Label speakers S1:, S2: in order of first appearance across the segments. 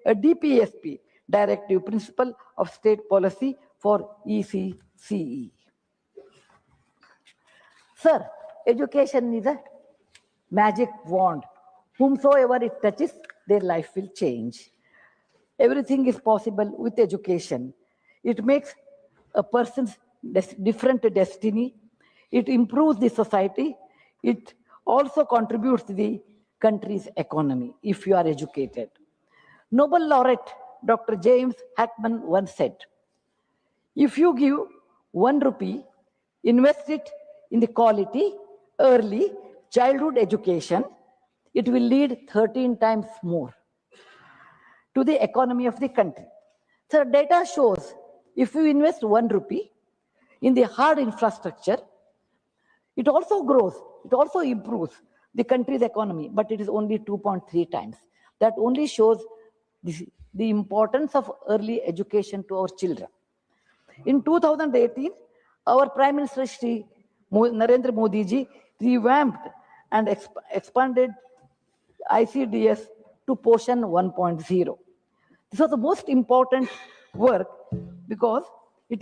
S1: a DPSP, Directive Principle of State Policy for ECCE. Sir, education is a magic wand. Whomsoever it touches, their life will change. Everything is possible with education. It makes a person's different destiny. It improves the society. It also contributes to the country's economy if you are educated. Nobel laureate Dr. James Hackman once said, if you give 1 rupee, invest it in the quality, early childhood education, it will lead 13 times more to the economy of the country. So data shows if you invest 1 rupee in the hard infrastructure, it also grows, it also improves the country's economy, but it is only 2.3 times. That only shows the importance of early education to our children. In 2018, our Prime Minister Shri Narendra Modi ji revamped and expanded ICDS to Poshan 1.0. This was the most important work because it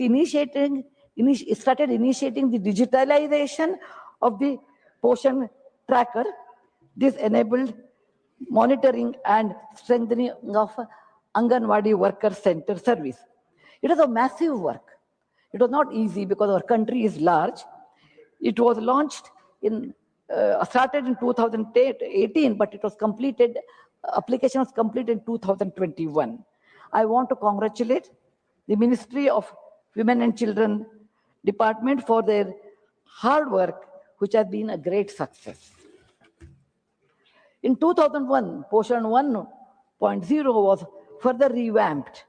S1: started initiating the digitalization of the Poshan tracker. This enabled monitoring and strengthening of Anganwadi worker center service. It was a massive work. It was not easy because our country is large. It was launched started in 2018, but it was completed, application was completed in 2021. I want to congratulate the Ministry of Women and Children Department for their hard work, which has been a great success. In 2001, Poshan 1.0 was further revamped,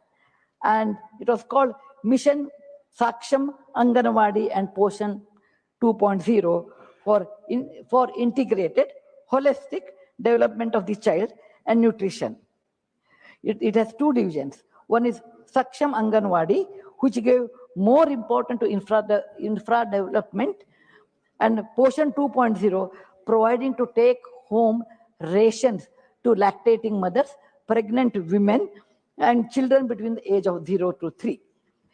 S1: and it was called Mission Saksham Anganwadi and Poshan 2.0 for integrated, holistic development of the child and nutrition. It has 2 divisions. One is Saksham Anganwadi, which gave more important to infra development, and Poshan 2.0, providing to take home rations to lactating mothers, pregnant women, and children between the age of 0 to 3.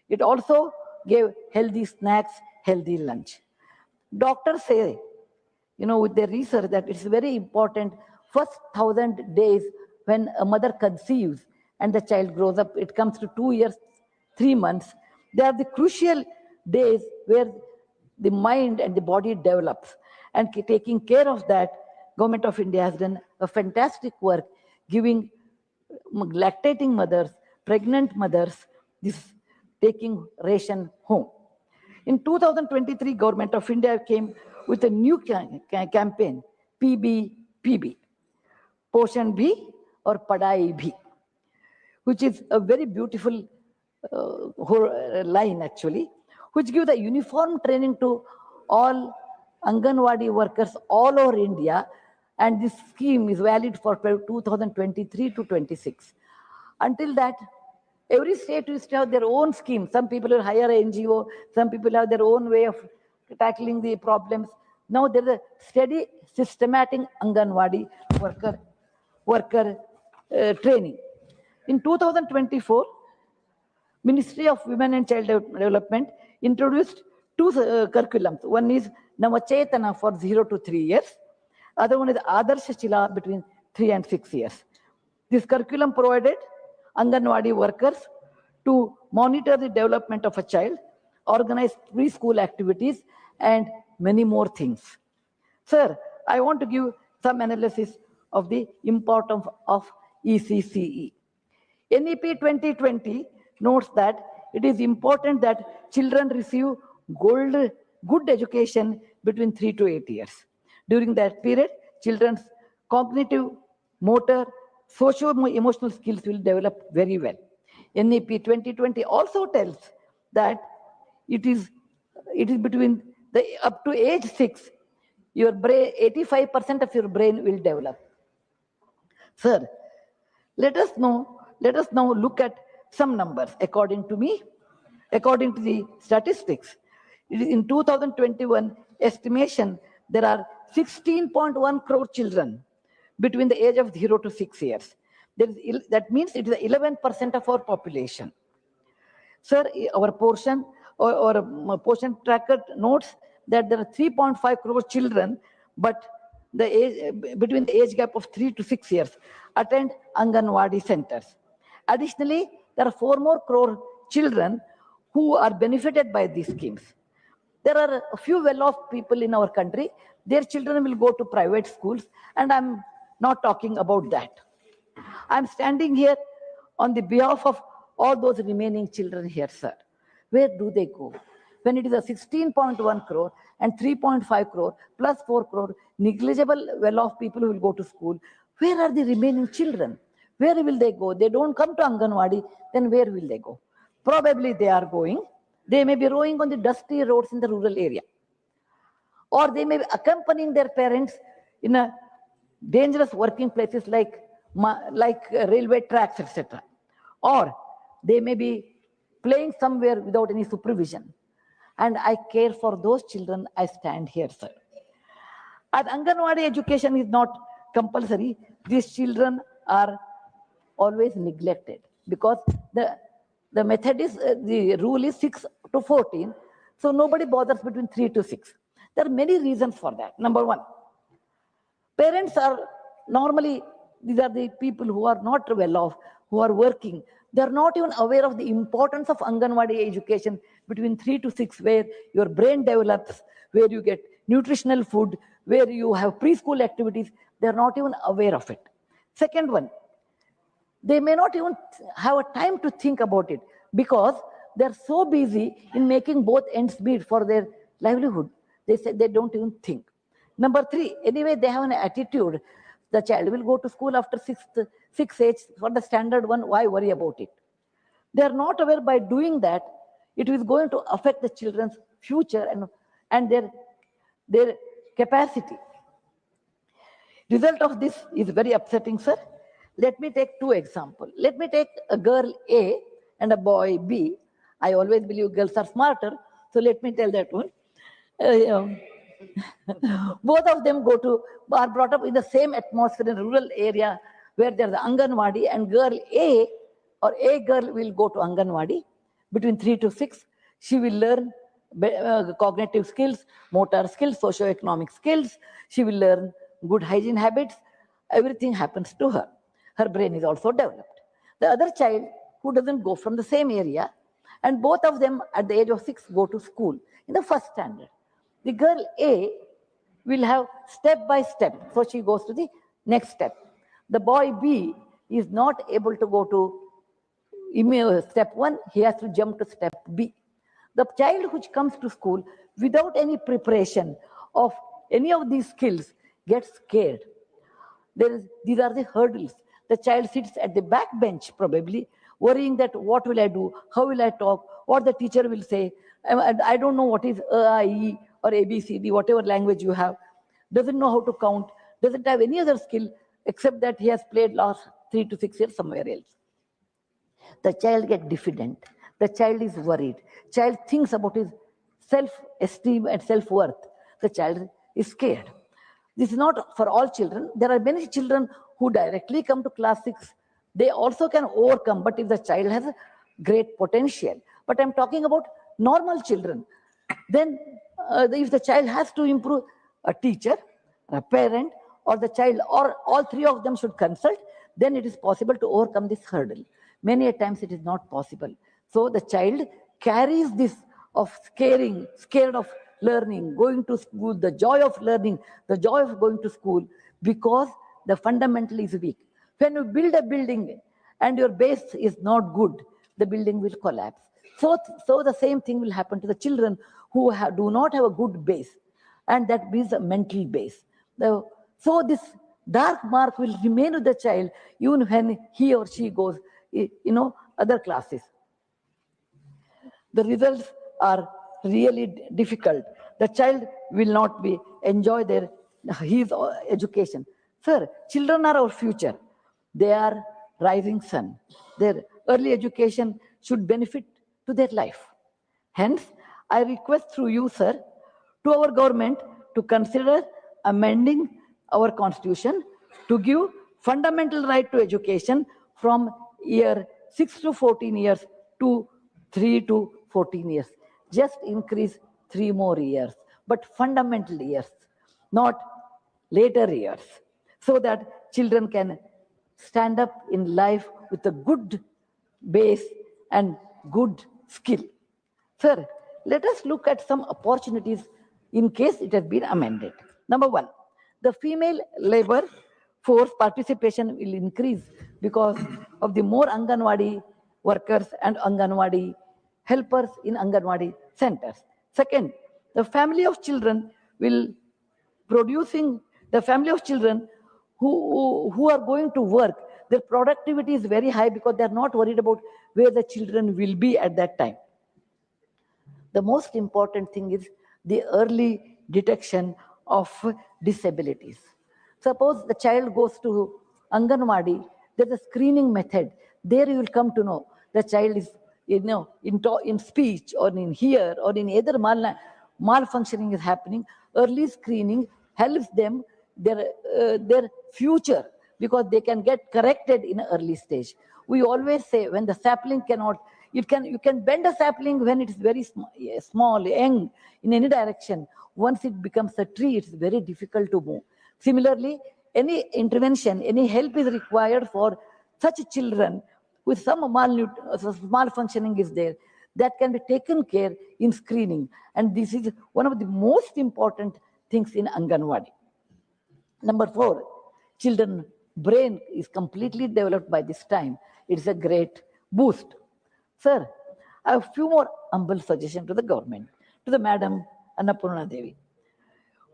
S1: It also gave healthy snacks, healthy lunch. Doctors say, with their research, that it's very important, first 1,000 days when a mother conceives and the child grows up, it comes to 2 years, 3 months. They are the crucial days where the mind and the body develops. And taking care of that, Government of India has done a fantastic work, giving lactating mothers, pregnant mothers, taking ration home. In 2023, Government of India came with a new campaign, PB, Poshan Bhi or Padai Bhi, which is a very beautiful line actually, which gives a uniform training to all Anganwadi workers all over India, and this scheme is valid for 2023 to 26. Until that, every state used to have their own scheme. Some people will hire an NGO, some people have their own way of tackling the problems. Now there is a steady, systematic Anganwadi worker training. In 2024, Ministry of Women and Child Development introduced 2 curriculums. One is Navachetana for 0 to 3 years. Other one is Adarsh Chila between 3 and 6 years. This curriculum provided Anganwadi workers to monitor the development of a child, organize preschool activities, and many more things. Sir, I want to give some analysis of the importance of ECCE. NEP 2020 notes that it is important that children receive good education between 3 to 8 years. During that period, children's cognitive, motor, socio-emotional skills will develop very well. NEP 2020 also tells that it is between up to age 6, your brain, 85% of your brain will develop. Sir, let us now look at some numbers. According to the statistics, in 2021 estimation, there are 16.1 crore children between the age of 0 to 6 years. That means it is 11% of our population. Sir, our portion or portion tracker notes that there are 3.5 crore children, but the age, between the age gap of 3 to 6 years attend Anganwadi centers. Additionally, there are 4 more crore children who are benefited by these schemes. There are a few well-off people in our country. Their children will go to private schools, and I'm not talking about that. I'm standing here on the behalf of all those remaining children here, sir. Where do they go? When it is a 16.1 crore and 3.5 crore plus 4 crore negligible well-off people who will go to school, where are the remaining children? Where will they go? They don't come to Anganwadi, then where will they go? Probably they are going. They may be rowing on the dusty roads in the rural area. Or they may be accompanying their parents in a dangerous working places like railway tracks, etc. Or they may be playing somewhere without any supervision. And I care for those children. I stand here, sir. As Anganwadi education is not compulsory, these children are always neglected because the method is, the rule is 6 to 14. So nobody bothers between 3 to 6. There are many reasons for that. Number one, parents are normally, these are the people who are not well off, who are working. They're not even aware of the importance of Anganwadi education between 3 to 6, where your brain develops, where you get nutritional food, where you have preschool activities. They're not even aware of it. Second one, they may not even have a time to think about it because they're so busy in making both ends meet for their livelihood. They say they don't even think. Number three, anyway, they have an attitude. The child will go to school after sixth age for the standard one. Why worry about it? They are not aware by doing that, it is going to affect the children's future and their capacity. Result of this is very upsetting, sir. Let me take 2 examples. Let me take a girl A and a boy B. I always believe girls are smarter, so let me tell that one. Both of them are brought up in the same atmosphere in a rural area where there's the Anganwadi, and girl A or a girl will go to Anganwadi between 3 to 6. She will learn cognitive skills, motor skills, socio-economic skills. She will learn good hygiene habits. Everything happens to her. Her brain is also developed. The other child who doesn't go from the same area, and both of them at the age of 6 go to school in the first standard. The girl A will have step by step, so she goes to the next step. The boy B is not able to go to step 1, he has to jump to step B. The child which comes to school without any preparation of any of these skills gets scared. These are the hurdles. The child sits at the back bench probably, worrying that what will I do, how will I talk, what the teacher will say. I don't know what is A, or ABCD, whatever language you have. Doesn't know how to count, doesn't have any other skill except that he has played last 3 to 6 years somewhere else. The child gets diffident. The child is worried. Child thinks about his self-esteem and self-worth. The child is scared. This is not for all children. There are many children who directly come to class 6. They also can overcome, but if the child has a great potential. But I'm talking about normal children. Then if the child has to improve, a teacher, a parent, or the child, or all 3 of them should consult, then it is possible to overcome this hurdle. Many a times it is not possible. So the child carries this of scared of learning, going to school, the joy of learning, the joy of going to school, because the fundamental is weak. When you build a building and your base is not good, the building will collapse. So the same thing will happen to the children who do not have a good base, and that means a mental base. So this dark mark will remain with the child even when he or she goes, other classes. The results are really difficult. The child will not enjoy his education. Sir, children are our future. They are rising sun. Their early education should benefit to their life. Hence, I request through you, sir, to our government to consider amending our constitution to give Fundamental right to education from year 6 to 14 years to 3 to 14 years. Just increase 3 more years, but fundamental years, not later years, so that children can stand up in life with a good base and good skill. Sir, let us look at some opportunities in case it has been amended. Number one, the female labor force participation will increase because of the more Anganwadi workers and Anganwadi helpers in Anganwadi centers. Second, the family of children will producing, the family of children who are going to work, their productivity is very high because they're not worried about where the children will be at that time. The most important thing is the early detection of disabilities. Suppose the child goes to Anganwadi, there's a screening method. There you will come to know the child is, in speech or in hear or in either malfunctioning is happening. Early screening helps them their future because they can get corrected in an early stage. We always say when the sapling cannot, you can bend a sapling when it is very small, young, in any direction. Once it becomes a tree, it's very difficult to move. Similarly, any intervention, any help is required for such children with some malfunctioning is there, that can be taken care in screening. And this is one of the most important things in Anganwadi. Number 4, children brain is completely developed by this time. It's a great boost. Sir, I have a few more humble suggestions to the government, to the Madam Annapurna Devi.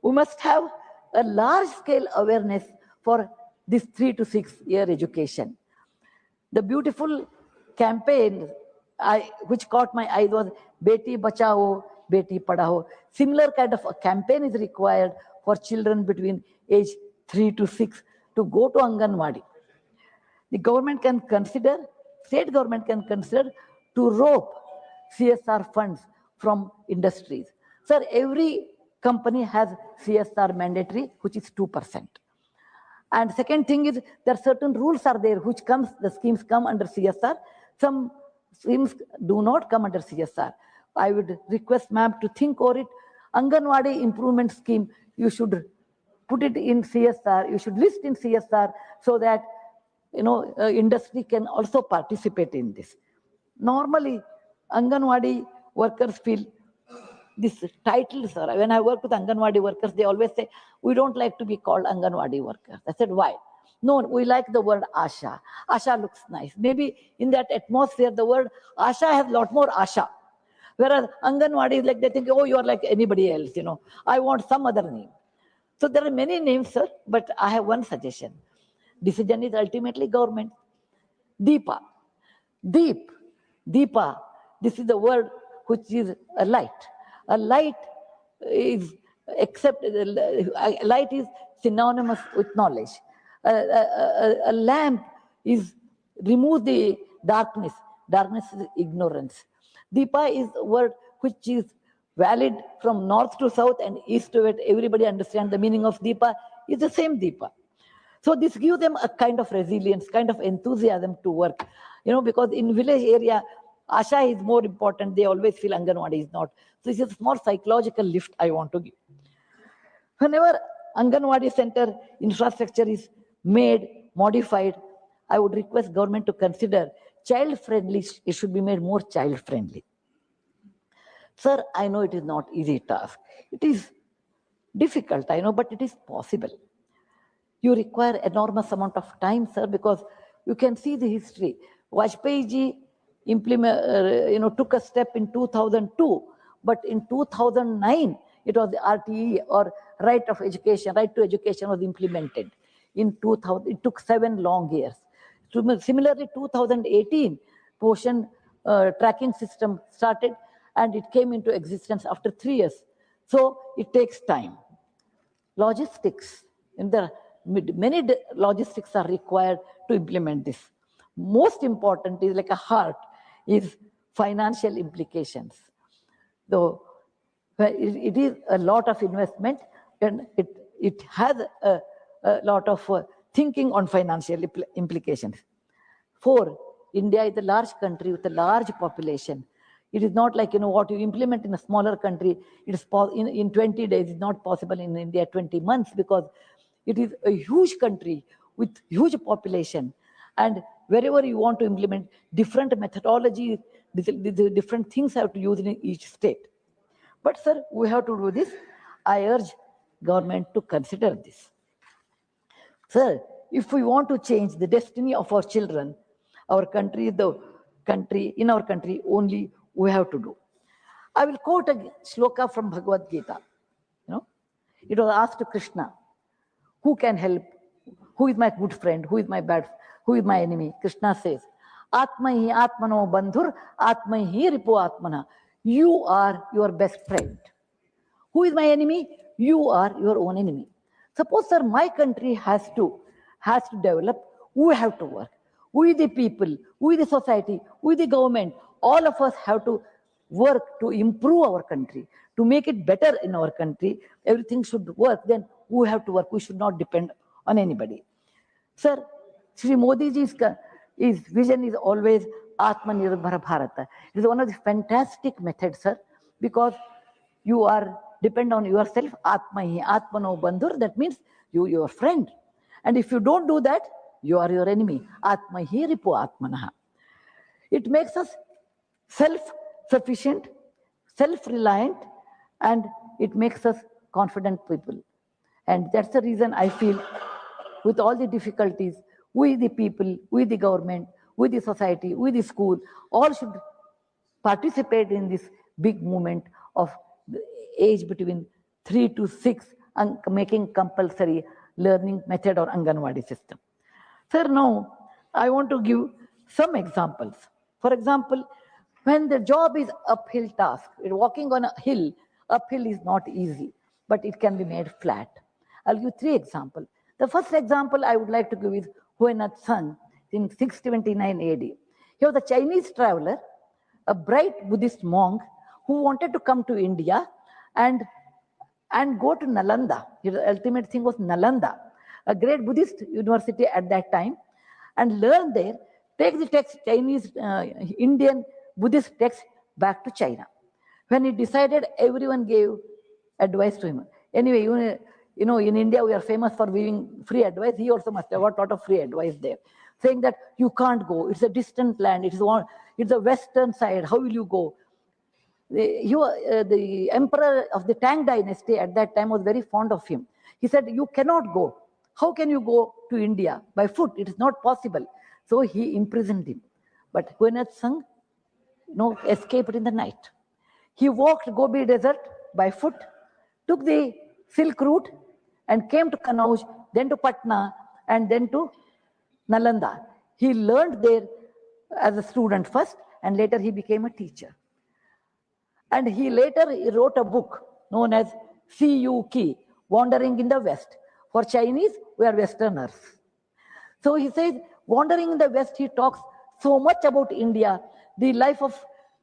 S1: We must have a large-scale awareness for this 3 to 6 year education. The beautiful campaign which caught my eye was Beti Bachao, Beti Padhao. Similar kind of a campaign is required for children between age 3 to 6 to go to Anganwadi. The government can consider, state government can consider to rope CSR funds from industries. Sir, every company has CSR mandatory, which is 2%. And second thing is, there are certain rules are there, which the schemes come under CSR. Some schemes do not come under CSR. I would request ma'am to think over it. Anganwadi improvement scheme, you should put it in CSR, you should list in CSR so that industry can also participate in this. Normally, Anganwadi workers feel this title, sir. When I work with Anganwadi workers, they always say, we don't like to be called Anganwadi workers. I said, why? No, we like the word Asha. Asha looks nice. Maybe in that atmosphere, the word Asha has a lot more Asha. Whereas Anganwadi is like, they think, oh, you are like anybody else, I want some other name. So there are many names, sir, but I have one suggestion. Decision is ultimately government. Deepa. Deepa. This is the word which is a light. A light is light is synonymous with knowledge. A lamp is remove the darkness. Darkness is ignorance. Deepa is a word which is valid from north to south and east to west. Everybody understands the meaning of Deepa is the same Deepa. So this gives them a kind of resilience, kind of enthusiasm to work. Because in village area, Asha is more important. They always feel Anganwadi is not. So this is a small psychological lift I want to give. Whenever Anganwadi center infrastructure is made, modified, I would request government to consider child-friendly. It should be made more child-friendly. Sir, I know it is not easy task. It is difficult, I know, but it is possible. You require enormous amount of time, sir, because you can see the history. Vajpayee ji took a step in 2002, but in 2009, it was the RTE or right of education, right to education was implemented. In 2000, it took 7 long years. Similarly, 2018, portion tracking system started and it came into existence after 3 years. So it takes time. Logistics, many logistics are required to implement this. Most important is like a heart is financial implications. Though it is a lot of investment and it has a lot of thinking on financial implications. 4, India is a large country with a large population. It is not like, what you implement in a smaller country, it is in 20 days, it's not possible in India 20 months, because it is a huge country with huge population. And wherever you want to implement different methodologies, different things have to use in each state. But sir, we have to do this. I urge government to consider this. Sir, if we want to change the destiny of our children, our country, in our country, only we have to do. I will quote a shloka from Bhagavad Gita. It was asked to Krishna, who can help? Who is my good friend? Who is my who is my enemy? Krishna says, Atmahi Atmano Bandhur, Atmahi Ripu Atmana. You are your best friend. Who is my enemy? You are your own enemy. Suppose, sir, my country has to develop, we have to work. We the people, we the society, we the government, all of us have to work to improve our country, to make it better in our country. Everything should work, then we have to work. We should not depend on anybody. Sir, Shri Modiji's vision is always Atmanirbhar Bharata. It is one of the fantastic methods, sir, because you are depend on yourself. Atmahi, Atmano Bandhur, that means your friend. And if you don't do that, you are your enemy. Atmahi Ripu Atmanaha. It makes us self-sufficient, self-reliant, and it makes us confident people. And that's the reason I feel, with all the difficulties, we the people, we the government, we the society, we the school, all should participate in this big movement of the age between 3 to 6 and making compulsory learning method or Anganwadi system. Sir, now I want to give some examples. For example, when the job is uphill task, walking on a hill, uphill is not easy, but it can be made flat. I'll give 3 examples. The first example I would like to give is Huainat Sung in 629 AD. He was a Chinese traveler, a bright Buddhist monk who wanted to come to India and go to Nalanda. His ultimate thing was Nalanda, a great Buddhist university at that time, and learn there, take the text, Chinese, Indian Buddhist text back to China. When he decided, everyone gave advice to him. Anyway, in India, we are famous for giving free advice. He also must have got a lot of free advice there, saying that you can't go. It's a distant land. It's the western side. How will you go? The emperor of the Tang dynasty at that time was very fond of him. He said, you cannot go. How can you go to India? By foot, it is not possible. So he imprisoned him. But Huainat Sung, escaped in the night. He walked Gobi Desert by foot, took the Silk route, and came to Kanauj, then to Patna, and then to Nalanda. He learned there as a student first, and later he became a teacher. And he wrote a book known as CUK, Wandering in the West. For Chinese, we are Westerners. So he says, wandering in the West, he talks so much about India, the life of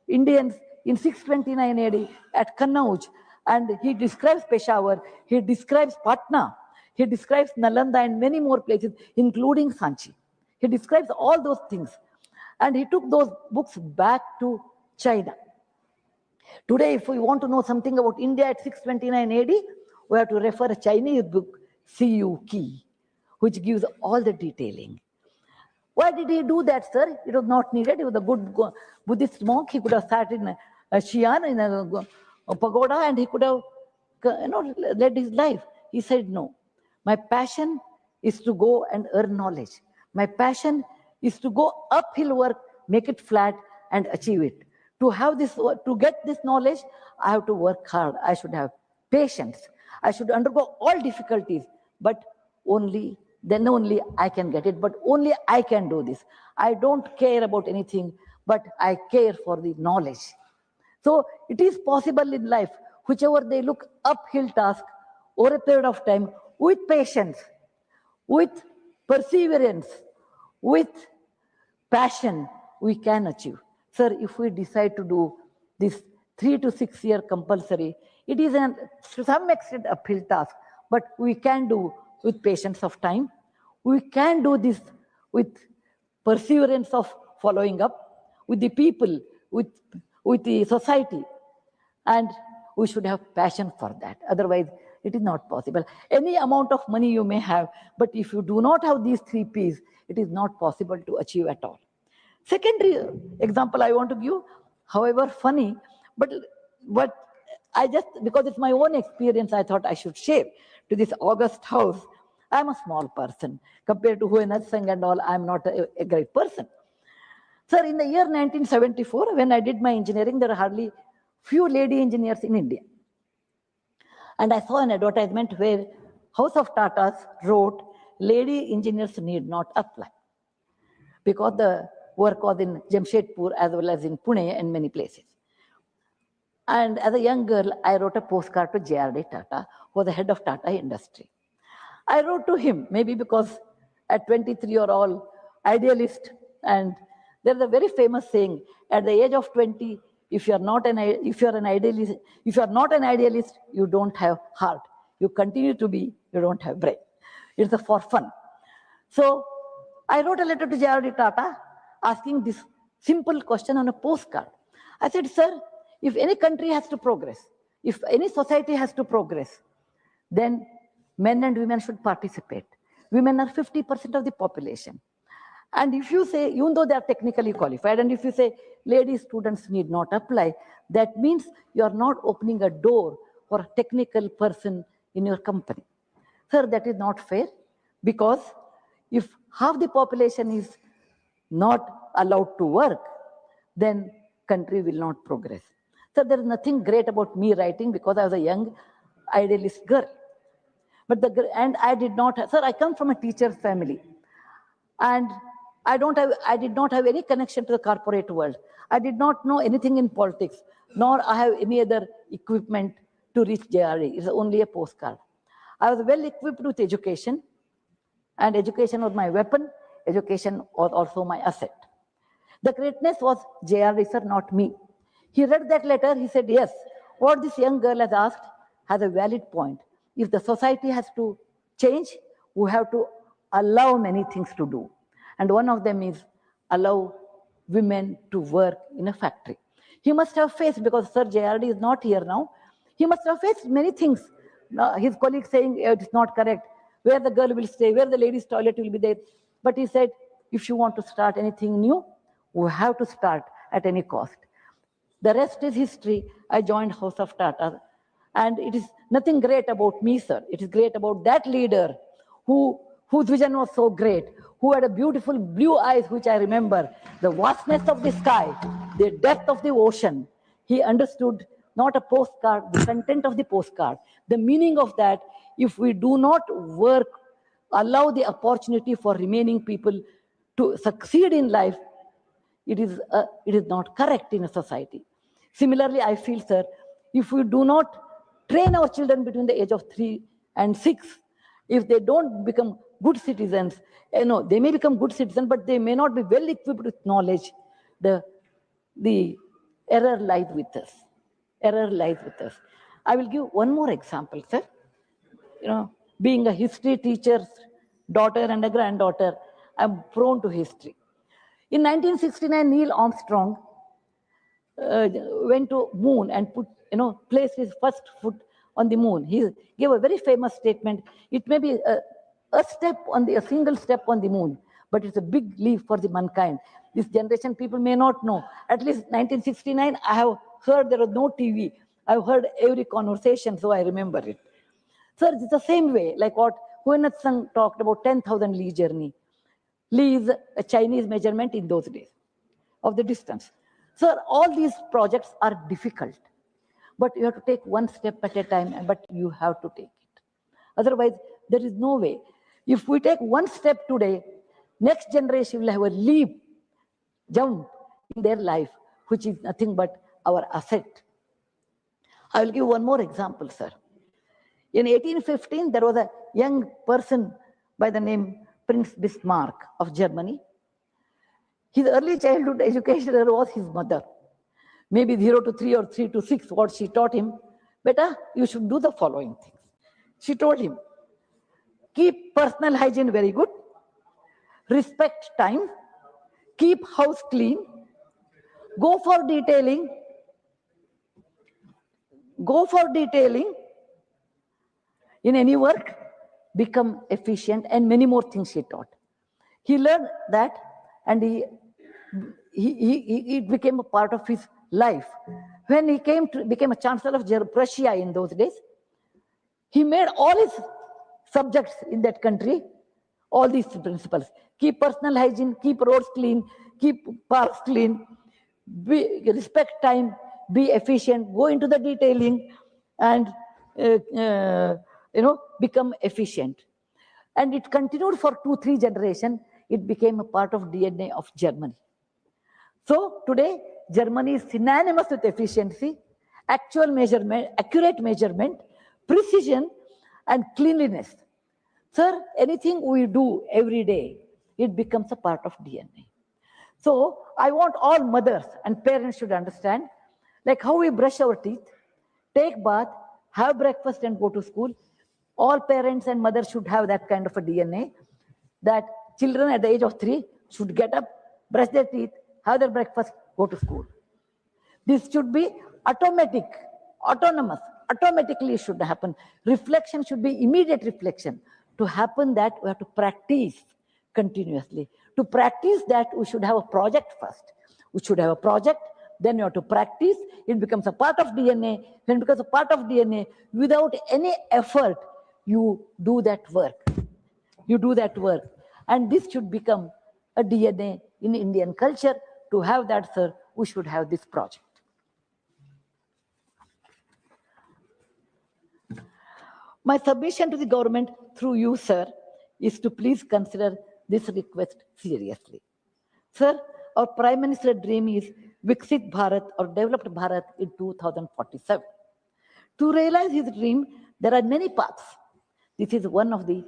S1: Indians in 629 AD at Kannauj. And he describes Peshawar, he describes Patna, he describes Nalanda and many more places, including Sanchi. He describes all those things. And he took those books back to China. Today, if we want to know something about India at 629 AD, we have to refer a Chinese book, CUK, which gives all the detailing. Why did he do that, sir? It was not needed. He was a good Buddhist monk. He could have sat in a Xi'an, in a pagoda, and he could have led his life. He said, no, my passion is to go and earn knowledge. My passion is to go uphill work, make it flat, and achieve it. To get this knowledge, I have to work hard. I should have patience. I should undergo all difficulties, but then only I can get it. But only I can do this. I don't care about anything, but I care for the knowledge. So it is possible in life, whichever they look uphill task over a period of time, with patience, with perseverance, with passion, we can achieve. Sir, if we decide to do this 3 to 6 year compulsory, it is to some extent uphill task, but we can do with patience of time, We can do this with perseverance of following up, with the people, with the society. And we should have passion for that. Otherwise, it is not possible. Any amount of money you may have, but if you do not have these 3 Ps, it is not possible to achieve at all. Secondary example I want to give, however funny, but I just, because it's my own experience, I thought I should share to this august house. I'm a small person. Compared to Huenat Singh and all, I'm not a great person. Sir, in the year 1974, when I did my engineering, there were hardly few lady engineers in India. And I saw an advertisement where House of Tatas wrote, lady engineers need not apply. Because the work was in Jamshedpur as well as in Pune and many places. And as a young girl, I wrote a postcard to J.R.D. Tata, who was the head of Tata Industry. I wrote to him, maybe because at 23 you're all idealist, and there's a very famous saying, at the age of 20, if you're not an idealist, you don't have heart. You continue to be, you don't have brain. It's for fun. So I wrote a letter to J.R.D. Tata asking this simple question on a postcard. I said, sir, if any country has to progress, if any society has to progress, then men and women should participate. Women are 50% of the population. And if you say, even though they are technically qualified, and if you say lady students need not apply, that means you are not opening a door for a technical person in your company. Sir, that is not fair, because if half the population is not allowed to work, then country will not progress. So there is nothing great about me writing, because I was a young idealist girl. And I did not, sir, I come from a teacher's family. And I did not have any connection to the corporate world. I did not know anything in politics, nor I have any other equipment to reach JRE. It's only a postcard. I was well equipped with education, and education was my weapon. Education was also my asset. The greatness was JRE, sir, not me. He read that letter, he said, yes, what this young girl has asked has a valid point. If the society has to change, we have to allow many things to do. And one of them is allow women to work in a factory. He must have faced, because Sir JRD is not here now, he must have faced many things. His colleagues saying it is not correct, where the girl will stay, where the ladies' toilet will be there. But he said, if you want to start anything new, we have to start at any cost. The rest is history. I joined House of Tata. And it is nothing great about me, sir. It is great about that leader whose vision was so great, who had a beautiful blue eyes, which I remember, the vastness of the sky, the depth of the ocean. He understood not a postcard, the content of the postcard, the meaning of that. If we do not work, allow the opportunity for remaining people to succeed in life, it is not correct in a society. Similarly, I feel, sir, if we do not train our children between the age of 3 and 6, if they don't become good citizens, they may become good citizens, but they may not be well equipped with knowledge. The error lies with us. Error lies with us. I will give one more example, sir. Being a history teacher's daughter and a granddaughter, I'm prone to history. In 1969, Neil Armstrong went to moon and placed his first foot on the moon. He gave a very famous statement. It may be a single step on the moon, but it's a big leap for the mankind. This generation people may not know. At least 1969, I have heard there was no TV. I've heard every conversation, so I remember it. Sir, it's the same way, like what Huenat Singh talked about 10,000 Li journey. Li is a Chinese measurement in those days of the distance. Sir, all these projects are difficult, but you have to take one step at a time, but you have to take it. Otherwise, there is no way. If we take one step today, next generation will have a leap, jump in their life, which is nothing but our asset. I will give one more example, sir. In 1815, there was a young person by the name Prince Bismarck of Germany. His early childhood educator was his mother. Maybe 0 to 3 or 3 to 6, what she taught him. Beta, you should do the following things. She told him, keep personal hygiene very good. respect time, keep house clean, go for detailing, in any work, become efficient, and many more things he taught. He learned that, and it became a part of his life. When he became a chancellor of Prussia in those days, he made all his subjects in that country all these principles. Keep personal hygiene, keep roads clean, keep parks clean, respect time, be efficient, go into the detailing, and become efficient. And it continued for 2-3 generations. It became a part of DNA of Germany. So today, Germany is synonymous with efficiency, actual measurement, accurate measurement, precision, and cleanliness. Sir, anything we do every day, it becomes a part of DNA. So I want all mothers and parents should understand, like how we brush our teeth, take bath, have breakfast, and go to school. All parents and mothers should have that kind of a DNA, that children at the age of 3 should get up, brush their teeth, have their breakfast, go to school. This should be automatic, autonomous, automatically it should happen. Reflection should be immediate reflection. To happen that, we have to practice continuously. To practice that, we should have a project first. We should have a project, then you have to practice. It becomes a part of DNA. When it becomes a part of DNA, without any effort, you do that work. You do that work. And this should become a DNA in Indian culture. To have that, sir, we should have this project. My submission to the government through you, sir, is to please consider this request seriously. Sir, our Prime Minister's dream is Viksit Bharat or Developed Bharat in 2047. To realize his dream, there are many paths. This is one of the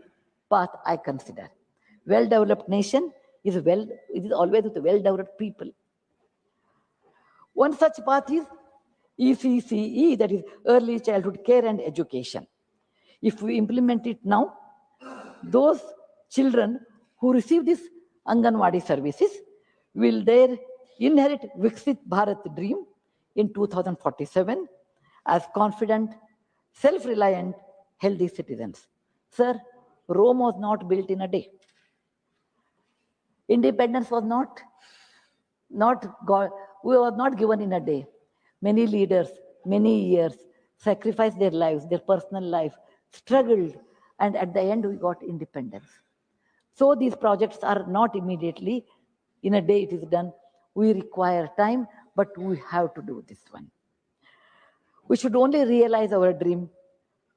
S1: paths I consider. Well-developed nation it is always with well-developed people. One such path is ECCE, that is Early Childhood Care and Education. If we implement it now, those children who receive these Anganwadi services will there inherit Viksit Bharat dream in 2047 as confident, self-reliant, healthy citizens. Sir, Rome was not built in a day. Independence was not given in a day. Many leaders, many years, sacrificed their lives, their personal life, struggled, and at the end we got independence. So these projects are not immediately, in a day it is done. We require time, but we have to do this one. We should only realize our dream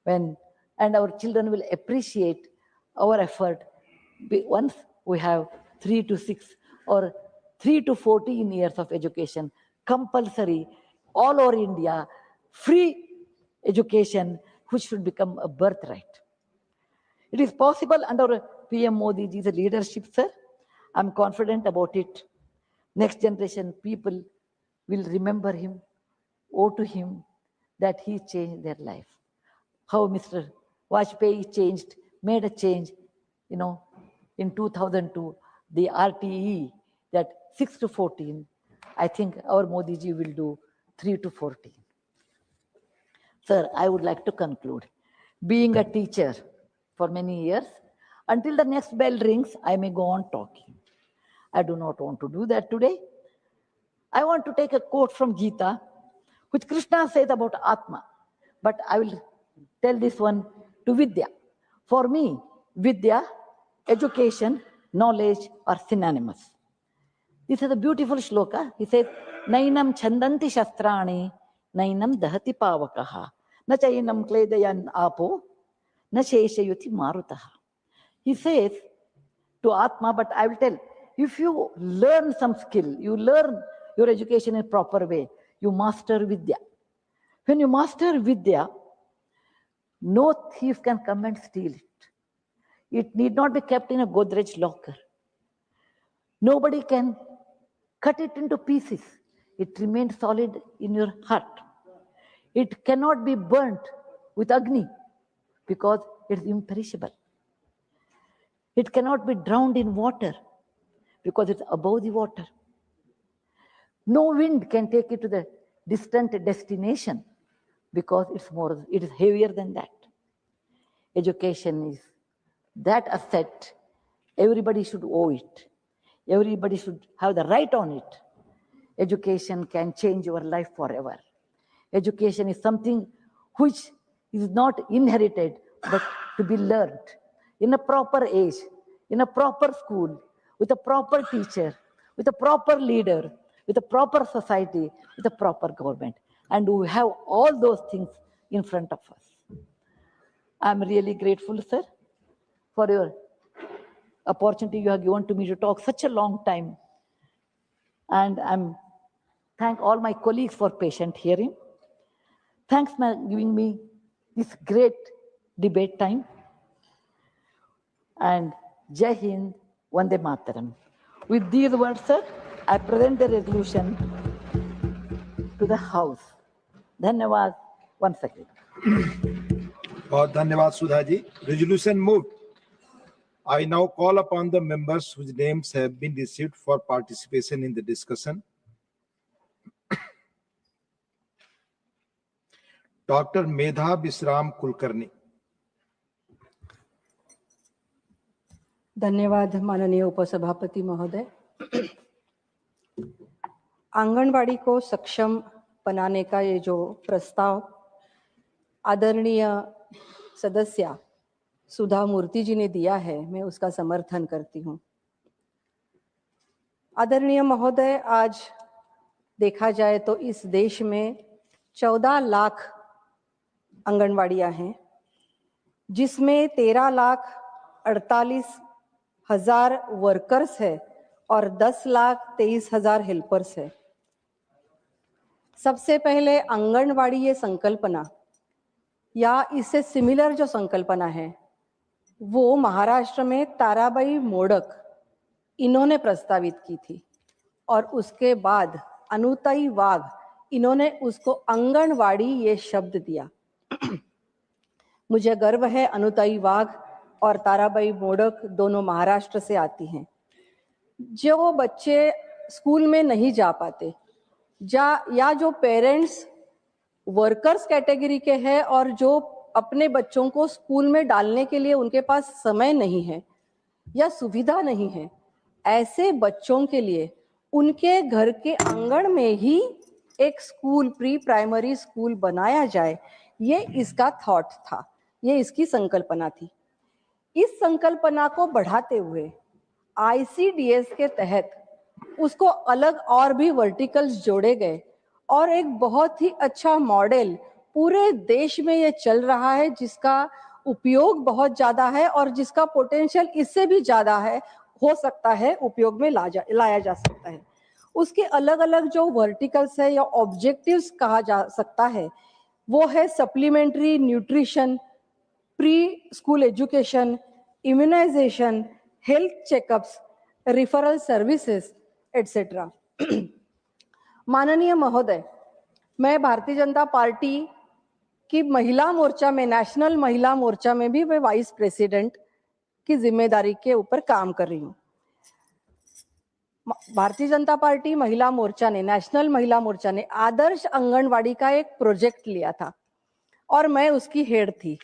S1: when, and our children will appreciate our effort once we have 3 to 6 or 3 to 14 years of education, compulsory, all over India, free education, which should become a birthright. It is possible under PM Modi ji's leadership, sir. I'm confident about it. Next generation people will remember him, owe to him that he changed their life. How Mr. Vajpayee changed, made a change, in 2002, the RTE, that 6 to 14, I think our Modi ji will do 3 to 14. Sir, I would like to conclude. Being a teacher for many years, until the next bell rings, I may go on talking. I do not want to do that today. I want to take a quote from Gita, which Krishna says about Atma. But I will tell this one to Vidya. For me, Vidya, education, knowledge are synonymous. This is a beautiful shloka. He says, Nainam chandanti shastrani, nainam dahati pavakaha, na chainam kledayan apo, na sheshayuti marutaha. He says to Atma, but I will tell, if you learn some skill, you learn your education in a proper way, you master Vidya. When you master Vidya, no thief can come and steal it. It need not be kept in a Godrej locker. Nobody can cut it into pieces. It remains solid in your heart. It cannot be burnt with Agni because it is imperishable. It cannot be drowned in water because it's above the water. No wind can take it to the distant destination because it is heavier than that. Education is that asset. Everybody should owe it. Everybody should have the right on it. Education can change your life forever. Education is something which is not inherited, but to be learned in a proper age, in a proper school, with a proper teacher, with a proper leader, with a proper society, with a proper government. And we have all those things in front of us. I'm really grateful, sir, for your opportunity you have given to me to talk such a long time. And I'm thank all my colleagues for patient hearing. Thanks for giving me this great debate time. And Jai Hind, Vande Matram. With these words, sir, I present the resolution to the House. Dhanyavad once again.
S2: बहुत धन्यवाद Sudha ji. Resolution moved. I now call upon the members whose names have been received for participation in the discussion. Dr. Medha Bisram Kulkarni.
S3: धन्यवाद माननीय उपसभापति महोदय. आंगनवाड़ी को सक्षम बनाने का ये जो प्रस्ताव आदरणीय सदस्य सुधा मूर्ति जी ने दिया है, मैं उसका समर्थन करती हूँ. आदरणीय महोदय, आज देखा जाए तो इस देश में 14 लाख आंगनवाड़ियाँ हैं, जिसमें 13,48,000 वर्कर्स है और 10,23,000 हेल्पर्स है. सबसे पहले आंगनवाड़ी ये संकल्पना या इससे सिमिलर जो संकल्पना है वो महाराष्ट्र में ताराबाई मोडक इन्होंने प्रस्तावित की थी और उसके बाद अनुताई वाघ इन्होंने उसको आंगनवाड़ी ये शब्द दिया. मुझे गर्व है अनुताई वाघ और ताराबाई मोडक दोनों महाराष्ट्र से आती हैं. जो बच्चे स्कूल में नहीं जा पाते या जो पेरेंट्स वर्कर्स कैटेगरी के हैं और जो अपने बच्चों को स्कूल में डालने के लिए उनके पास समय नहीं है या सुविधा नहीं है, ऐसे बच्चों के लिए उनके घर के आंगन में ही एक स्कूल, प्री प्राइमरी स्कूल बनाया जाए, ये इसका थॉट था, ये इसकी संकल्पना थी. इस संकल्पना को बढ़ाते हुए ICDS के तहत उसको अलग और भी वर्टिकल्स जोड़े गए और एक बहुत ही अच्छा मॉडल पूरे देश में ये चल रहा है, जिसका उपयोग बहुत ज्यादा है और जिसका पोटेंशियल इससे भी ज्यादा है, हो सकता है उपयोग में लाया जा सकता है. उसके अलग अलग जो वर्टिकल्स है या ऑब्जेक्टिव्स कहा जा सकता है वो है supplementary nutrition, preschool education, immunisation, health checkups, referral services etcetera. माननीय महोदय, मैं भारतीय जनता पार्टी की महिला मोर्चा में, नेशनल महिला मोर्चा में भी मैं वाइस प्रेसिडेंट की जिम्मेदारी के ऊपर काम कर रही हूँ. भारतीय जनता पार्टी महिला मोर्चा ने, नेशनल महिला मोर्चा ने आदर्श आंगनवाड़ी का एक प्रोजेक्ट लिया था और मैं उसकी हेड थी.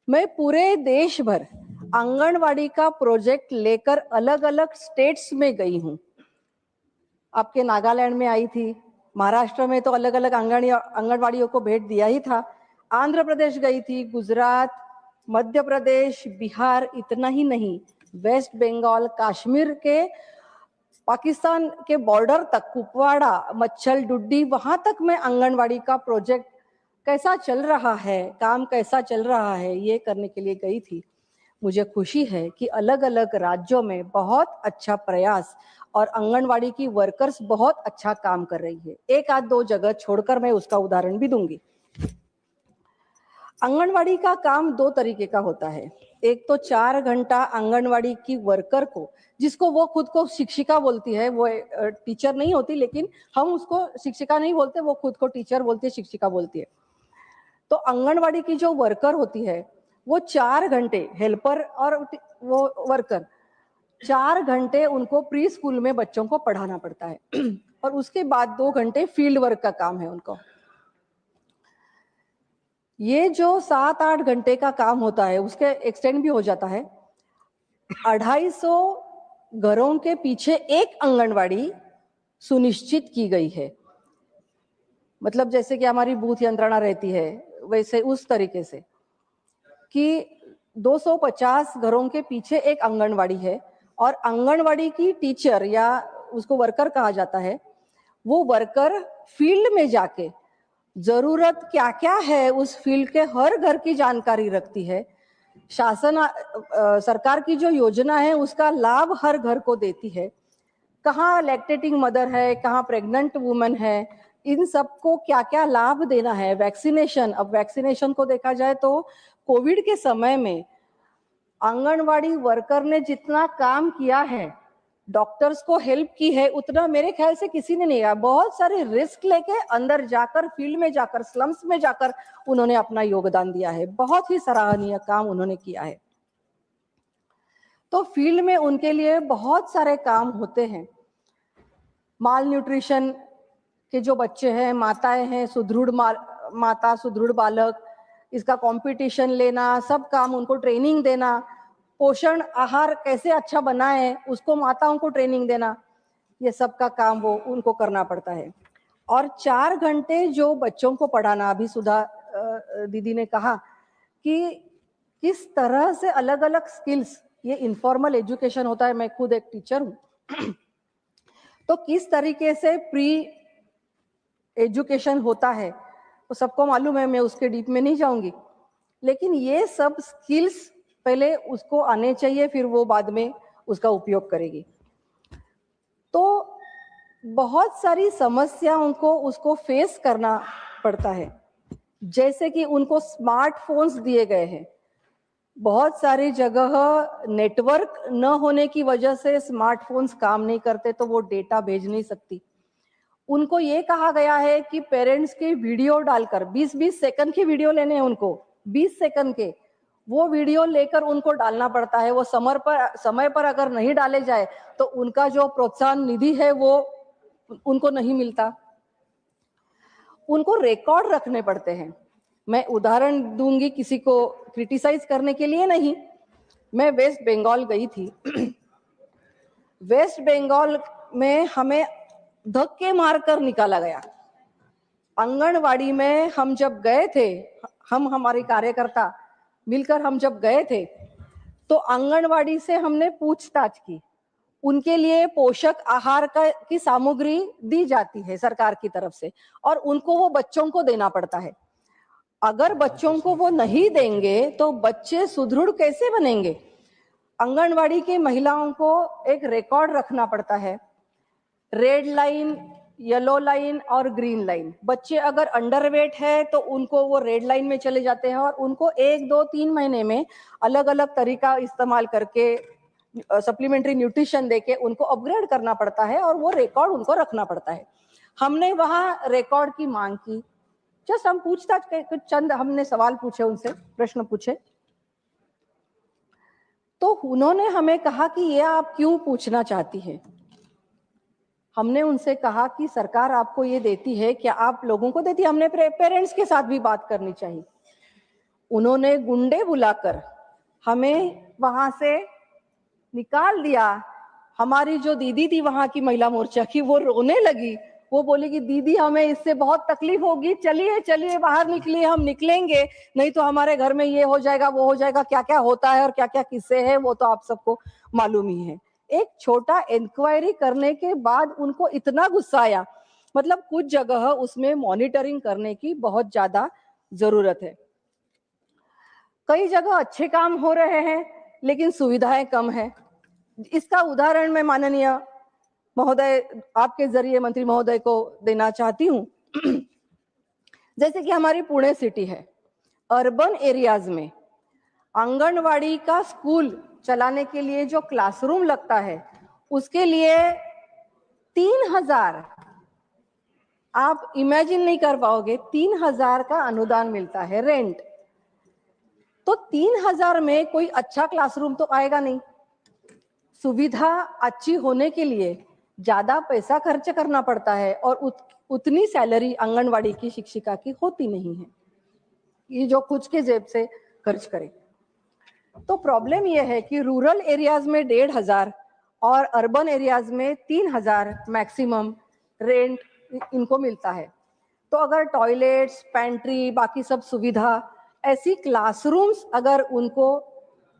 S3: मैं पूरे देश भर आंगनवाड़ी का प्रोजेक्ट लेकर अलग अलग स्टेट्स में गई हूँ. आपके नागालैंड में आई थी, महाराष्ट्र में तो अलग अलग आंगनवाड़ियों को भेंट दिया ही था, आंध्र प्रदेश गई थी, गुजरात, मध्य प्रदेश, बिहार, इतना ही नहीं, वेस्ट बंगाल, कश्मीर के पाकिस्तान के बॉर्डर तक, कुपवाड़ा, मच्छल डुड्डी, वहां तक मैं आंगनवाड़ी का प्रोजेक्ट कैसा चल रहा है, काम कैसा चल रहा है, ये करने के लिए गई थी. मुझे खुशी है कि अलग अलग राज्यों में बहुत अच्छा प्रयास और आंगनवाड़ी की वर्कर्स बहुत अच्छा काम कर रही है. एक आध दो जगह छोड़कर मैं उसका उदाहरण भी दूंगी. आंगनवाड़ी का काम दो तरीके का होता है. एक तो 4 घंटा आंगनवाड़ी की वर्कर को, जिसको वो खुद को शिक्षिका बोलती है, वो टीचर नहीं होती, लेकिन हम उसको शिक्षिका नहीं बोलते, वो खुद को टीचर बोलती है, शिक्षिका बोलती है. तो आंगनवाड़ी की जो वर्कर होती है वो 4 घंटे, हेल्पर और वो वर्कर 4 घंटे उनको प्री स्कूल में बच्चों को पढ़ाना पड़ता है और उसके बाद 2 घंटे फील्ड वर्क का काम है उनको। ये जो 7-8 घंटे का काम होता है उसके एक्सटेंड भी हो जाता है। 250 घरों के पीछे एक आंगनवाड़ी सुनिश्चित की गई है। मतलब जैसे कि हमारी बूथ यंत्रणा रहती है वैसे उस तरीके से कि 250 घरों के पीछे एक आंगनवाड़ी है और आंगनवाड़ी की टीचर या उसको वर्कर कहा जाता है, वो वर्कर फील्ड में जाके जरूरत क्या क्या है उस फील्ड के हर घर की जानकारी रखती है। शासन सरकार की जो योजना है उसका लाभ हर घर को देती है। कहाँ लैक्टेटिंग मदर है, कहाँ प्रेग्नेंट वुमन है, इन सबको क्या क्या लाभ देना है। वैक्सीनेशन, अब वैक्सीनेशन को देखा जाए तो कोविड के समय में आंगनवाड़ी वर्कर ने जितना काम किया है, डॉक्टर्स को हेल्प की है, उतना मेरे ख्याल से किसी ने नहीं किया। बहुत सारे रिस्क लेके अंदर जाकर, फील्ड में जाकर, स्लम्स में जाकर उन्होंने अपना योगदान दिया है। बहुत ही सराहनीय काम उन्होंने किया है। तो फील्ड में उनके लिए बहुत सारे काम होते हैं। माल न्यूट्रिशन के जो बच्चे हैं, माताएं हैं, सुदृढ़ माता, सुदृढ़ बालक, इसका कंपटीशन लेना, सब काम उनको ट्रेनिंग देना, पोषण आहार कैसे अच्छा बनाए उसको माताओं को ट्रेनिंग देना, ये सब का काम वो उनको करना पड़ता है। और 4 घंटे जो बच्चों को पढ़ाना, अभी सुधा दीदी ने कहा कि किस तरह से अलग अलग स्किल्स, ये इनफॉर्मल एजुकेशन होता है, मैं खुद एक टीचर हूँ तो किस तरीके से प्री एजुकेशन होता है वो सबको मालूम है, मैं उसके डीप में नहीं जाऊंगी। लेकिन ये सब स्किल्स पहले उसको आने चाहिए, फिर वो बाद में उसका उपयोग करेगी। तो बहुत सारी समस्याओं को उसको फेस करना पड़ता है। जैसे कि उनको स्मार्टफोन्स दिए गए हैं, बहुत सारी जगह नेटवर्क न होने की वजह से स्मार्टफोन्स काम नहीं करते तो वो डेटा भेज नहीं सकती। उनको ये कहा गया है कि पेरेंट्स के वीडियो डालकर 20-20 सेकंड की वीडियो लेने हैं उनको, 20 सेकंड के वो वीडियो लेकर उनको डालना पड़ता है। वो समय पर अगर नहीं डाले जाए तो उनका जो प्रोत्साहन निधि है वो उनको नहीं मिलता। उनको रिकॉर्ड रखने पड़ते हैं। मैं उदाहरण दूंगी, किसी को क्रिटिसाइज करने के लिए नहीं। मैं वेस्ट बंगाल गई थी वेस्ट बंगाल में हमें धक्के मारकर निकाला गया। आंगनवाड़ी में हम जब गए थे, हमारे कार्यकर्ता मिलकर हम जब गए थे तो आंगनवाड़ी से हमने पूछताछ की। उनके लिए पोषक आहार की सामग्री दी जाती है सरकार की तरफ से और उनको वो बच्चों को देना पड़ता है। अगर बच्चों को वो नहीं देंगे तो बच्चे सुदृढ़ कैसे बनेंगे? आंगनवाड़ी की महिलाओं को एक रिकॉर्ड रखना पड़ता है। रेड लाइन, येलो लाइन और ग्रीन लाइन। बच्चे अगर अंडरवेट है तो उनको वो रेड लाइन में चले जाते हैं और उनको 1, 2, 3 महीने में अलग अलग तरीका इस्तेमाल करके सप्लीमेंट्री न्यूट्रिशन देके उनको अपग्रेड करना पड़ता है और वो रिकॉर्ड उनको रखना पड़ता है। हमने वहां रिकॉर्ड की मांग की। जस्ट हम पूछताछ के कुछ चंद हमने सवाल पूछे, उनसे प्रश्न पूछे तो उन्होंने हमें कहा कि ये आप क्यों पूछना चाहती है। हमने उनसे कहा कि सरकार आपको ये देती है, क्या आप लोगों को देती है? हमने पेरेंट्स के साथ भी बात करनी चाहिए। उन्होंने गुंडे बुलाकर हमें वहां से निकाल दिया। हमारी जो दीदी थी वहां की महिला मोर्चा की, वो रोने लगी। वो बोली कि दीदी हमें इससे बहुत तकलीफ होगी, चलिए चलिए बाहर निकलिए, हम निकलेंगे, नहीं तो हमारे घर में ये हो जाएगा वो हो जाएगा। क्या क्या होता है और क्या क्या किस्से हैं वो तो आप सबको मालूम ही है। एक छोटा इंक्वायरी करने के बाद उनको इतना गुस्सा आया। मतलब कुछ जगह उसमें मॉनिटरिंग करने की बहुत ज्यादा जरूरत है। कई जगह अच्छे काम हो रहे हैं लेकिन सुविधाएं कम है। इसका उदाहरण मैं माननीय महोदय, आपके जरिए मंत्री महोदय को देना चाहती हूँ। जैसे कि हमारी पुणे सिटी है, अर्बन एरियाज में आंगनवाड़ी का स्कूल चलाने के लिए जो क्लासरूम लगता है उसके लिए 3000, आप इमेजिन नहीं कर पाओगे, 3000 का अनुदान मिलता है रेंट। तो 3000 में कोई अच्छा क्लासरूम तो आएगा नहीं। सुविधा अच्छी होने के लिए ज्यादा पैसा खर्च करना पड़ता है और उतनी सैलरी आंगनवाड़ी की शिक्षिका की होती नहीं है, ये जो कुछ के जेब से खर्च करे। तो प्रॉब्लम यह है कि रूरल एरियाज में 1,500 और अर्बन एरियाज में 3,000 मैक्सिमम रेंट इनको मिलता है। तो अगर टॉयलेट्स, पैंट्री, बाकी सब सुविधा, ऐसी क्लासरूम्स अगर उनको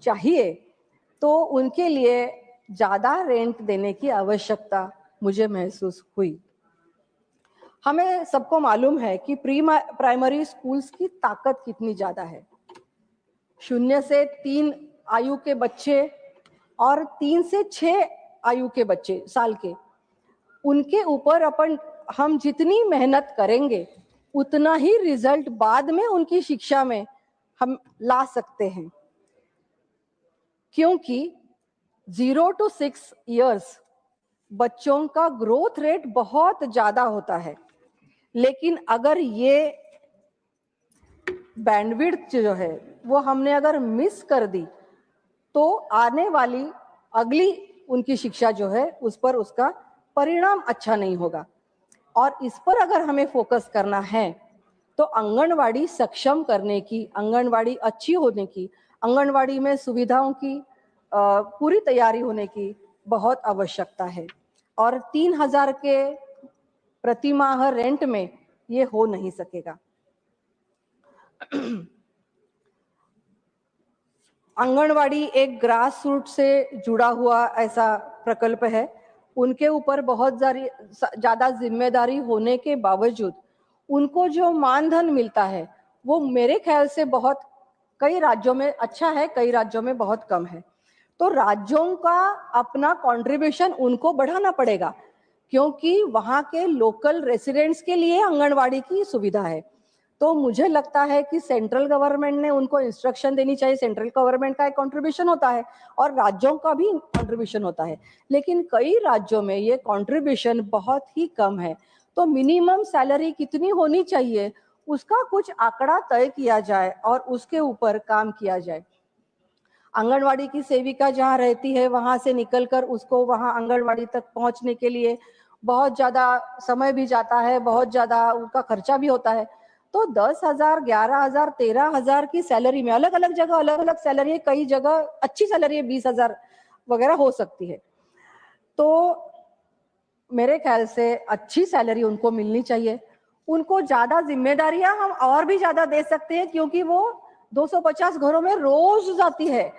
S3: चाहिए तो उनके लिए ज्यादा रेंट देने की आवश्यकता मुझे महसूस हुई। हमें सबको मालूम है कि प्राइमरी स्कूल्स की ताकत कितनी ज्यादा है। 0 से 3 आयु के बच्चे और 3 से 6 आयु के बच्चे साल के, उनके ऊपर हम जितनी मेहनत करेंगे उतना ही रिजल्ट बाद में उनकी शिक्षा में हम ला सकते हैं, क्योंकि 0 to 6 इयर्स बच्चों का ग्रोथ रेट बहुत ज्यादा होता है। लेकिन अगर ये बैंडविड्थ जो है वो हमने अगर मिस कर दी तो आने वाली अगली उनकी शिक्षा जो है उस पर उसका परिणाम अच्छा नहीं होगा। और इस पर अगर हमें फोकस करना है तो आंगनवाड़ी सक्षम करने की, आंगनवाड़ी अच्छी होने की, आंगनवाड़ी में सुविधाओं की पूरी तैयारी होने की बहुत आवश्यकता है। और 3,000 के प्रति माह रेंट में ये हो नहीं सकेगा। आंगनवाड़ी एक ग्रास रूट से जुड़ा हुआ ऐसा प्रकल्प है। उनके ऊपर बहुत ज्यादा जिम्मेदारी होने के बावजूद उनको जो मानधन मिलता है वो मेरे ख्याल से बहुत, कई राज्यों में अच्छा है, कई राज्यों में बहुत कम है। तो राज्यों का अपना कंट्रीब्यूशन उनको बढ़ाना पड़ेगा, क्योंकि वहाँ के लोकल रेसिडेंट्स के लिए आंगनवाड़ी की सुविधा है। तो मुझे लगता है कि सेंट्रल गवर्नमेंट ने उनको इंस्ट्रक्शन देनी चाहिए। सेंट्रल गवर्नमेंट का एक कंट्रीब्यूशन होता है और राज्यों का भी कंट्रीब्यूशन होता है, लेकिन कई राज्यों में ये कंट्रीब्यूशन बहुत ही कम है। तो मिनिमम सैलरी कितनी होनी चाहिए उसका कुछ आंकड़ा तय किया जाए और उसके ऊपर काम किया जाए। आंगनवाड़ी की सेविका जहाँ रहती है वहां से निकलकर उसको वहां आंगनवाड़ी तक पहुंचने के लिए बहुत ज्यादा समय भी जाता है, बहुत ज्यादा उनका खर्चा भी होता है। तो 10,000, 11,000, 13,000 की सैलरी में अलग अलग जगह अलग अलग सैलरी है, कई जगह अच्छी सैलरी है 20,000 वगैरह हो सकती है। तो मेरे ख्याल से अच्छी सैलरी उनको मिलनी चाहिए। उनको ज्यादा जिम्मेदारियां हम और भी ज्यादा दे सकते हैं, क्योंकि वो 250 घरों में रोज जाती है,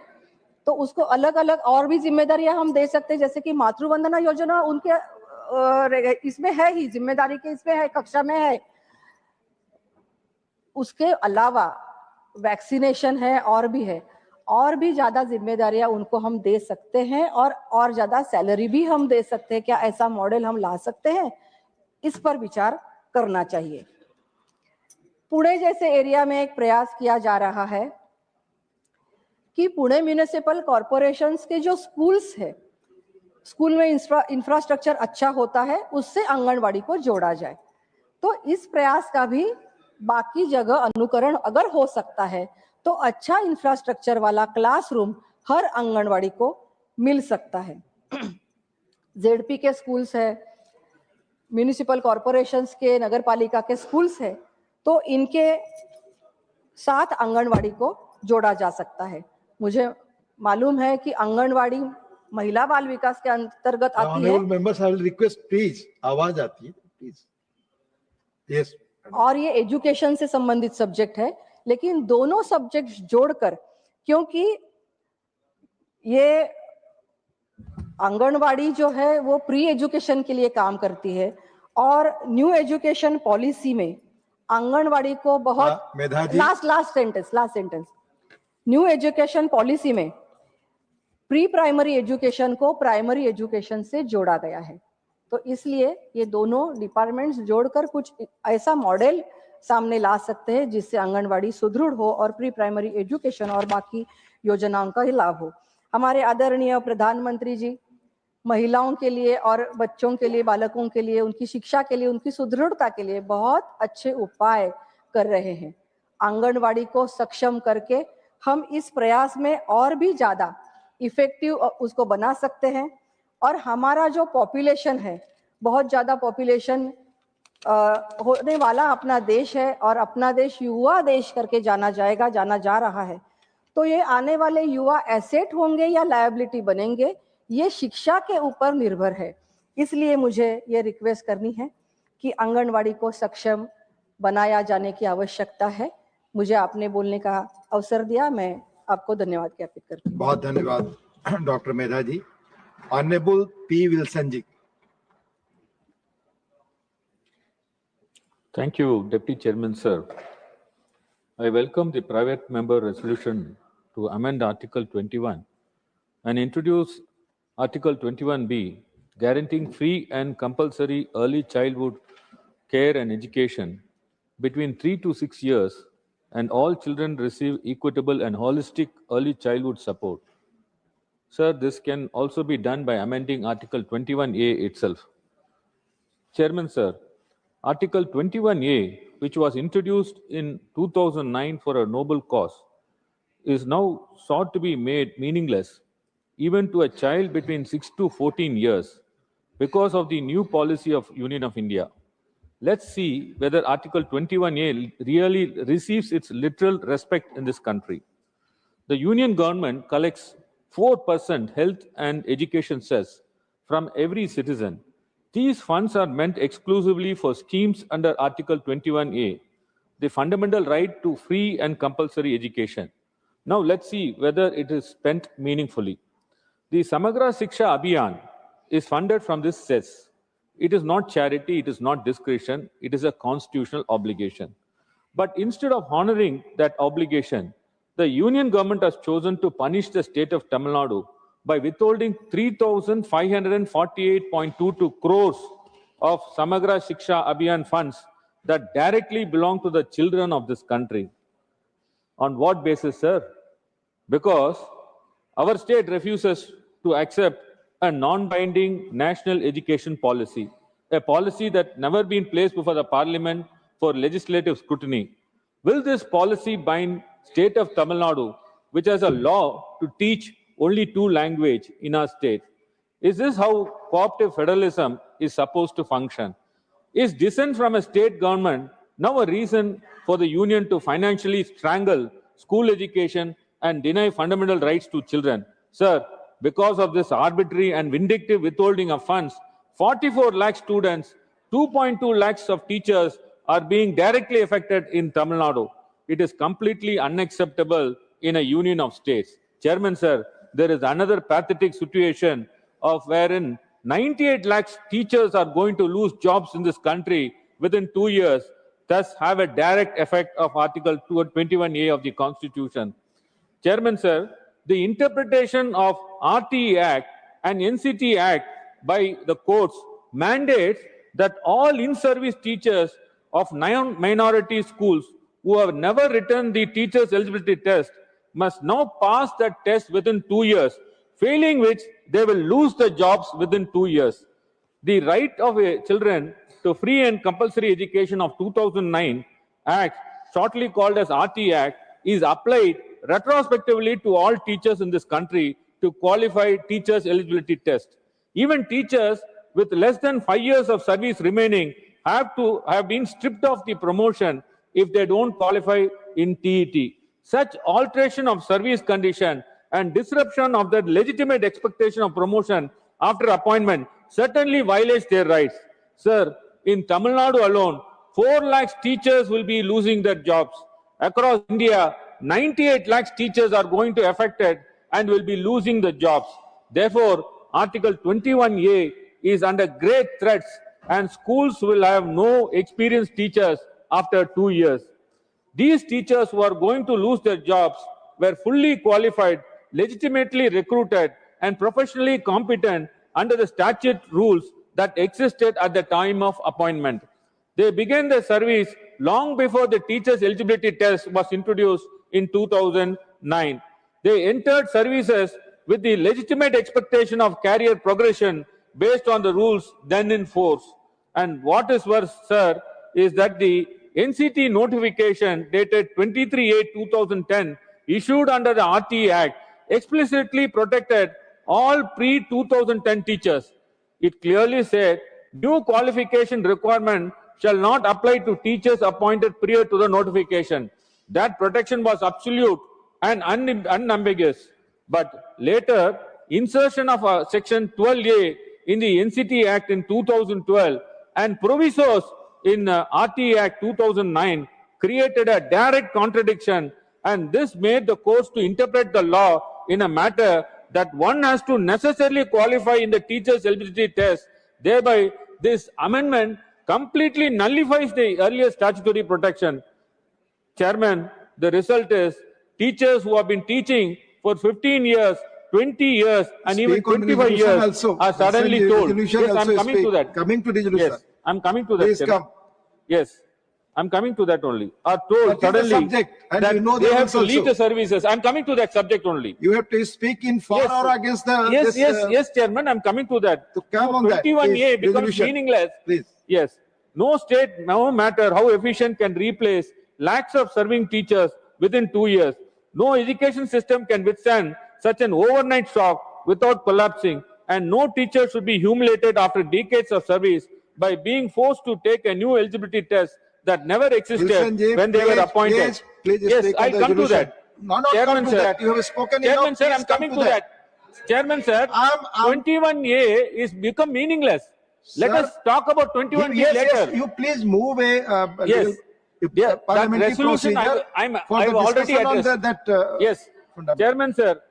S3: तो उसको अलग अलग और भी जिम्मेदारियां हम दे सकते हैं। जैसे कि मातृ वंदना योजना उनके इसमें है ही, जिम्मेदारी के इसमें है, कक्षा में है। उसके अलावा वैक्सीनेशन है और भी है, और भी ज्यादा जिम्मेदारियां उनको हम दे सकते हैं और ज्यादा सैलरी भी हम दे सकते हैं। क्या ऐसा मॉडल हम ला सकते हैं? इस पर विचार करना चाहिए। पुणे जैसे एरिया में एक प्रयास किया जा रहा है कि पुणे म्युनिसिपल कॉरपोरेशंस के जो स्कूल्स है, स्कूल में इंफ्रास्ट्रक्चर अच्छा होता है, उससे आंगनवाड़ी को जोड़ा जाए। तो इस प्रयास का भी बाकी जगह अनुकरण अगर हो सकता है तो अच्छा इंफ्रास्ट्रक्चर वाला क्लासरूम हर आंगनवाड़ी को मिल सकता है। जेडपी के स्कूल्स है, म्युनिसिपल कॉरपोरेशंस के, नगर पालिका के स्कूल्स है, तो इनके साथ आंगनवाड़ी को जोड़ा जा सकता है। मुझे मालूम है कि आंगनवाड़ी महिला बाल विकास के अंतर्गत आती है।
S2: Members I will request please, आवाज आती है प्लीज। यस।
S3: और ये एजुकेशन से संबंधित सब्जेक्ट है, लेकिन दोनों सब्जेक्ट जोड़कर, क्योंकि ये आंगनवाड़ी जो है वो प्री एजुकेशन के लिए काम करती है और न्यू एजुकेशन पॉलिसी में आंगनवाड़ी को बहुत last sentence new education policy में प्री प्राइमरी एजुकेशन को प्राइमरी एजुकेशन से जोड़ा गया है। तो इसलिए ये दोनों डिपार्टमेंट्स जोड़कर कुछ ऐसा मॉडल सामने ला सकते हैं जिससे आंगनवाड़ी सुदृढ़ हो और प्री प्राइमरी एजुकेशन और बाकी योजनाओं का ही लाभ हो। हमारे आदरणीय प्रधानमंत्री जी महिलाओं के लिए और बच्चों के लिए, बालकों के लिए, उनकी शिक्षा के लिए, उनकी सुदृढ़ता के लिए बहुत अच्छे उपाय कर रहे हैं। आंगनवाड़ी को सक्षम करके हम इस प्रयास में और भी ज्यादा इफेक्टिव उसको बना सकते हैं। और हमारा जो पॉपुलेशन है, बहुत ज़्यादा पॉपुलेशन होने वाला अपना देश है और अपना देश युवा देश करके जाना जा रहा है। तो ये आने वाले युवा एसेट होंगे या लायबिलिटी बनेंगे, ये शिक्षा के ऊपर निर्भर है। इसलिए मुझे ये रिक्वेस्ट करनी है कि आंगनवाड़ी को सक्षम बनाया जाने की आवश्यकता है। मुझे आपने बोलने का अवसर दिया, मैं आपको धन्यवाद ज्ञापित करती हूँ।
S2: बहुत धन्यवाद doctor Medha ji. Honourable P Wilson ji.
S4: Thank you, Deputy Chairman, sir. I welcome the private member resolution to amend Article 21 and introduce Article 21B, guaranteeing free and compulsory early childhood care and education between 3 to 6 years, and all children receive equitable and holistic early childhood support. Sir, this can also be done by amending Article 21A itself. Chairman, sir, Article 21A, which was introduced in 2009 for a noble cause, is now sought to be made meaningless even to a child between 6 to 14 years because of the new policy of Union of India. Let's see whether Article 21A really receives its literal respect in this country. The Union government collects 4% health and education cess from every citizen. These funds are meant exclusively for schemes under Article 21A, the fundamental right to free and compulsory education. Now let's see whether it is spent meaningfully. The Samagra Shiksha Abhiyan is funded from this cess. It is not charity, it is not discretion, it is a constitutional obligation. But instead of honoring that obligation, the Union government has chosen to punish the state of Tamil Nadu by withholding 3,548.22 crores of Samagra Shiksha Abhiyan funds that directly belong to the children of this country. On what basis, sir? Because our state refuses to accept a non-binding national education policy, a policy that never been placed before the parliament for legislative scrutiny. Will this policy bind state of Tamil Nadu, which has a law to teach only 2 languages in our state? Is this how cooperative federalism is supposed to function? Is dissent from a state government now a reason for the union to financially strangle school education and deny fundamental rights to children? Sir, because of this arbitrary and vindictive withholding of funds, 44 lakh students, 2.2 lakhs of teachers are being directly affected in Tamil Nadu. It is completely unacceptable in a union of states. Chairman, sir, there is another pathetic situation of wherein 98 lakhs teachers are going to lose jobs in this country within 2 years, thus have a direct effect of Article 21A of the Constitution. Chairman, sir, the interpretation of RTE Act and NCT Act by the courts mandates that all in-service teachers of minority schools who have never written the teacher's eligibility test must now pass that test within 2 years, failing which they will lose their jobs within 2 years. The right of children to free and compulsory education of 2009 Act, shortly called as RT Act, is applied retrospectively to all teachers in this country to qualify teachers' eligibility test. Even teachers with less than 5 years of service remaining have been stripped of the promotion if they don't qualify in TET. Such alteration of service condition and disruption of the legitimate expectation of promotion after appointment certainly violates their rights. Sir, in Tamil Nadu alone, 4 lakhs teachers will be losing their jobs. Across India, 98 lakhs teachers are going to affected and will be losing the jobs. Therefore, Article 21A is under great threats and schools will have no experienced teachers after 2 years. These teachers who are going to lose their jobs were fully qualified, legitimately recruited, and professionally competent under the statute rules that existed at the time of appointment. They began their service long before the teacher's eligibility test was introduced in 2009. They entered services with the legitimate expectation of career progression based on the rules then in force. And what is worse, sir, is that the NCT notification dated 23/8/2010 issued under the RT Act explicitly protected all pre-2010 teachers. It clearly said new qualification requirement shall not apply to teachers appointed prior to the notification. That protection was absolute and unambiguous. But later, insertion of section 12A in the NCT Act in 2012 and provisos in RT Act 2009 created a direct contradiction, and this made the courts to interpret the law in a matter that one has to necessarily qualify in the teacher's eligibility test. Thereby, this amendment completely nullifies the earlier statutory protection. Chairman, the result is teachers who have been teaching for 15 years, 20 years, and even 25 years
S2: also.
S4: are suddenly told. Yes, I'm coming to that.
S2: Coming to resolution.
S4: Yes, I'm coming to that.
S2: Please come.
S4: Yes, I'm coming to that only. Are told suddenly
S2: subject, and
S4: that
S2: you know
S4: they have to
S2: also.
S4: leave the services. I'm coming to that subject only.
S2: You have to speak in for
S4: Yes,
S2: or against the.
S4: Yes,
S2: this,
S4: yes, Chairman, I'm coming to that.
S2: To come on that,
S4: 21A
S2: please,
S4: becomes
S2: resolution.
S4: meaningless.
S2: Please.
S4: Yes. No state, no matter how efficient, can replace lakhs of serving teachers within 2 years. No education system can withstand such an overnight shock without collapsing, and no teacher should be humiliated after decades of service by being forced to take a new eligibility test that never existed when they were appointed. Yes, I come to that.
S2: Chairman, sir. You have spoken.
S4: Chairman, sir, I'm coming to that. Chairman, sir, 21A is become meaningless. Let us talk about 21A later.
S2: Yes, you please move a
S4: yes. Yeah, that resolution I've already addressed. Yes, Chairman, sir,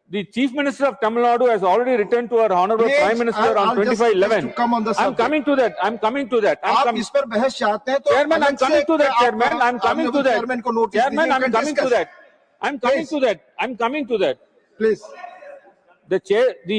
S4: the Chief Minister of Tamil Nadu has already returned to our Honorable Prime Minister on 25/11. I'm coming to that. I'm coming to that. Chairman, I'm coming to that. Chairman, I'm coming to that. Chairman, I'm coming to that. I'm coming to that. I'm coming to that.
S2: Please.
S4: The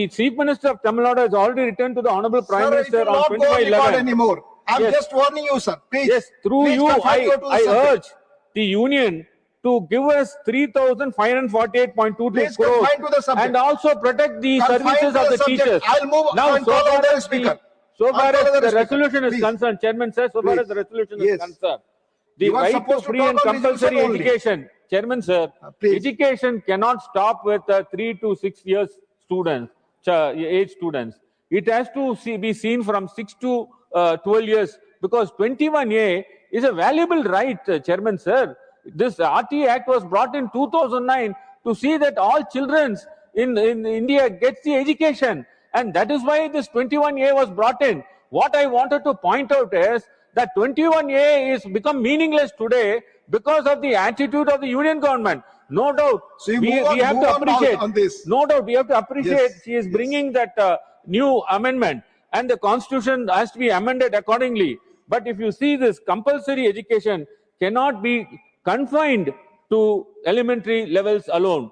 S4: Chief Minister of Tamil Nadu has already returned to the Honorable Prime Minister on 25/11.
S2: Anymore. I'm just warning you, sir. Please.
S4: Yes, through
S2: please
S4: you, I urge the Union to give us 3,548.22 crores and also protect the services of the teachers.
S2: I'll move
S4: now,
S2: and call order speaker.
S4: So far as the resolution is
S2: Please.
S4: concerned, Chairman sir, so far as the resolution is concerned, the
S2: You are
S4: right to
S2: supposed to
S4: free
S2: talk
S4: and
S2: on
S4: compulsory
S2: resolution
S4: education, Chairman sir,
S2: please.
S4: education cannot stop with 3 to 6 years students, age students. It has to be seen from 6 to 12 years, because 21A is a valuable right, Chairman sir. This RT Act was brought in 2009 to see that all children in India gets the education, and that is why this 21A was brought in. What I wanted to point out is that 21A is become meaningless today because of the attitude of the union government. No doubt,
S2: so
S4: we have to appreciate.
S2: On this.
S4: No doubt, we have to appreciate.
S2: Yes,
S4: she is bringing that new amendment, and the constitution has to be amended accordingly. But if you see, this compulsory education cannot be confined to elementary levels alone.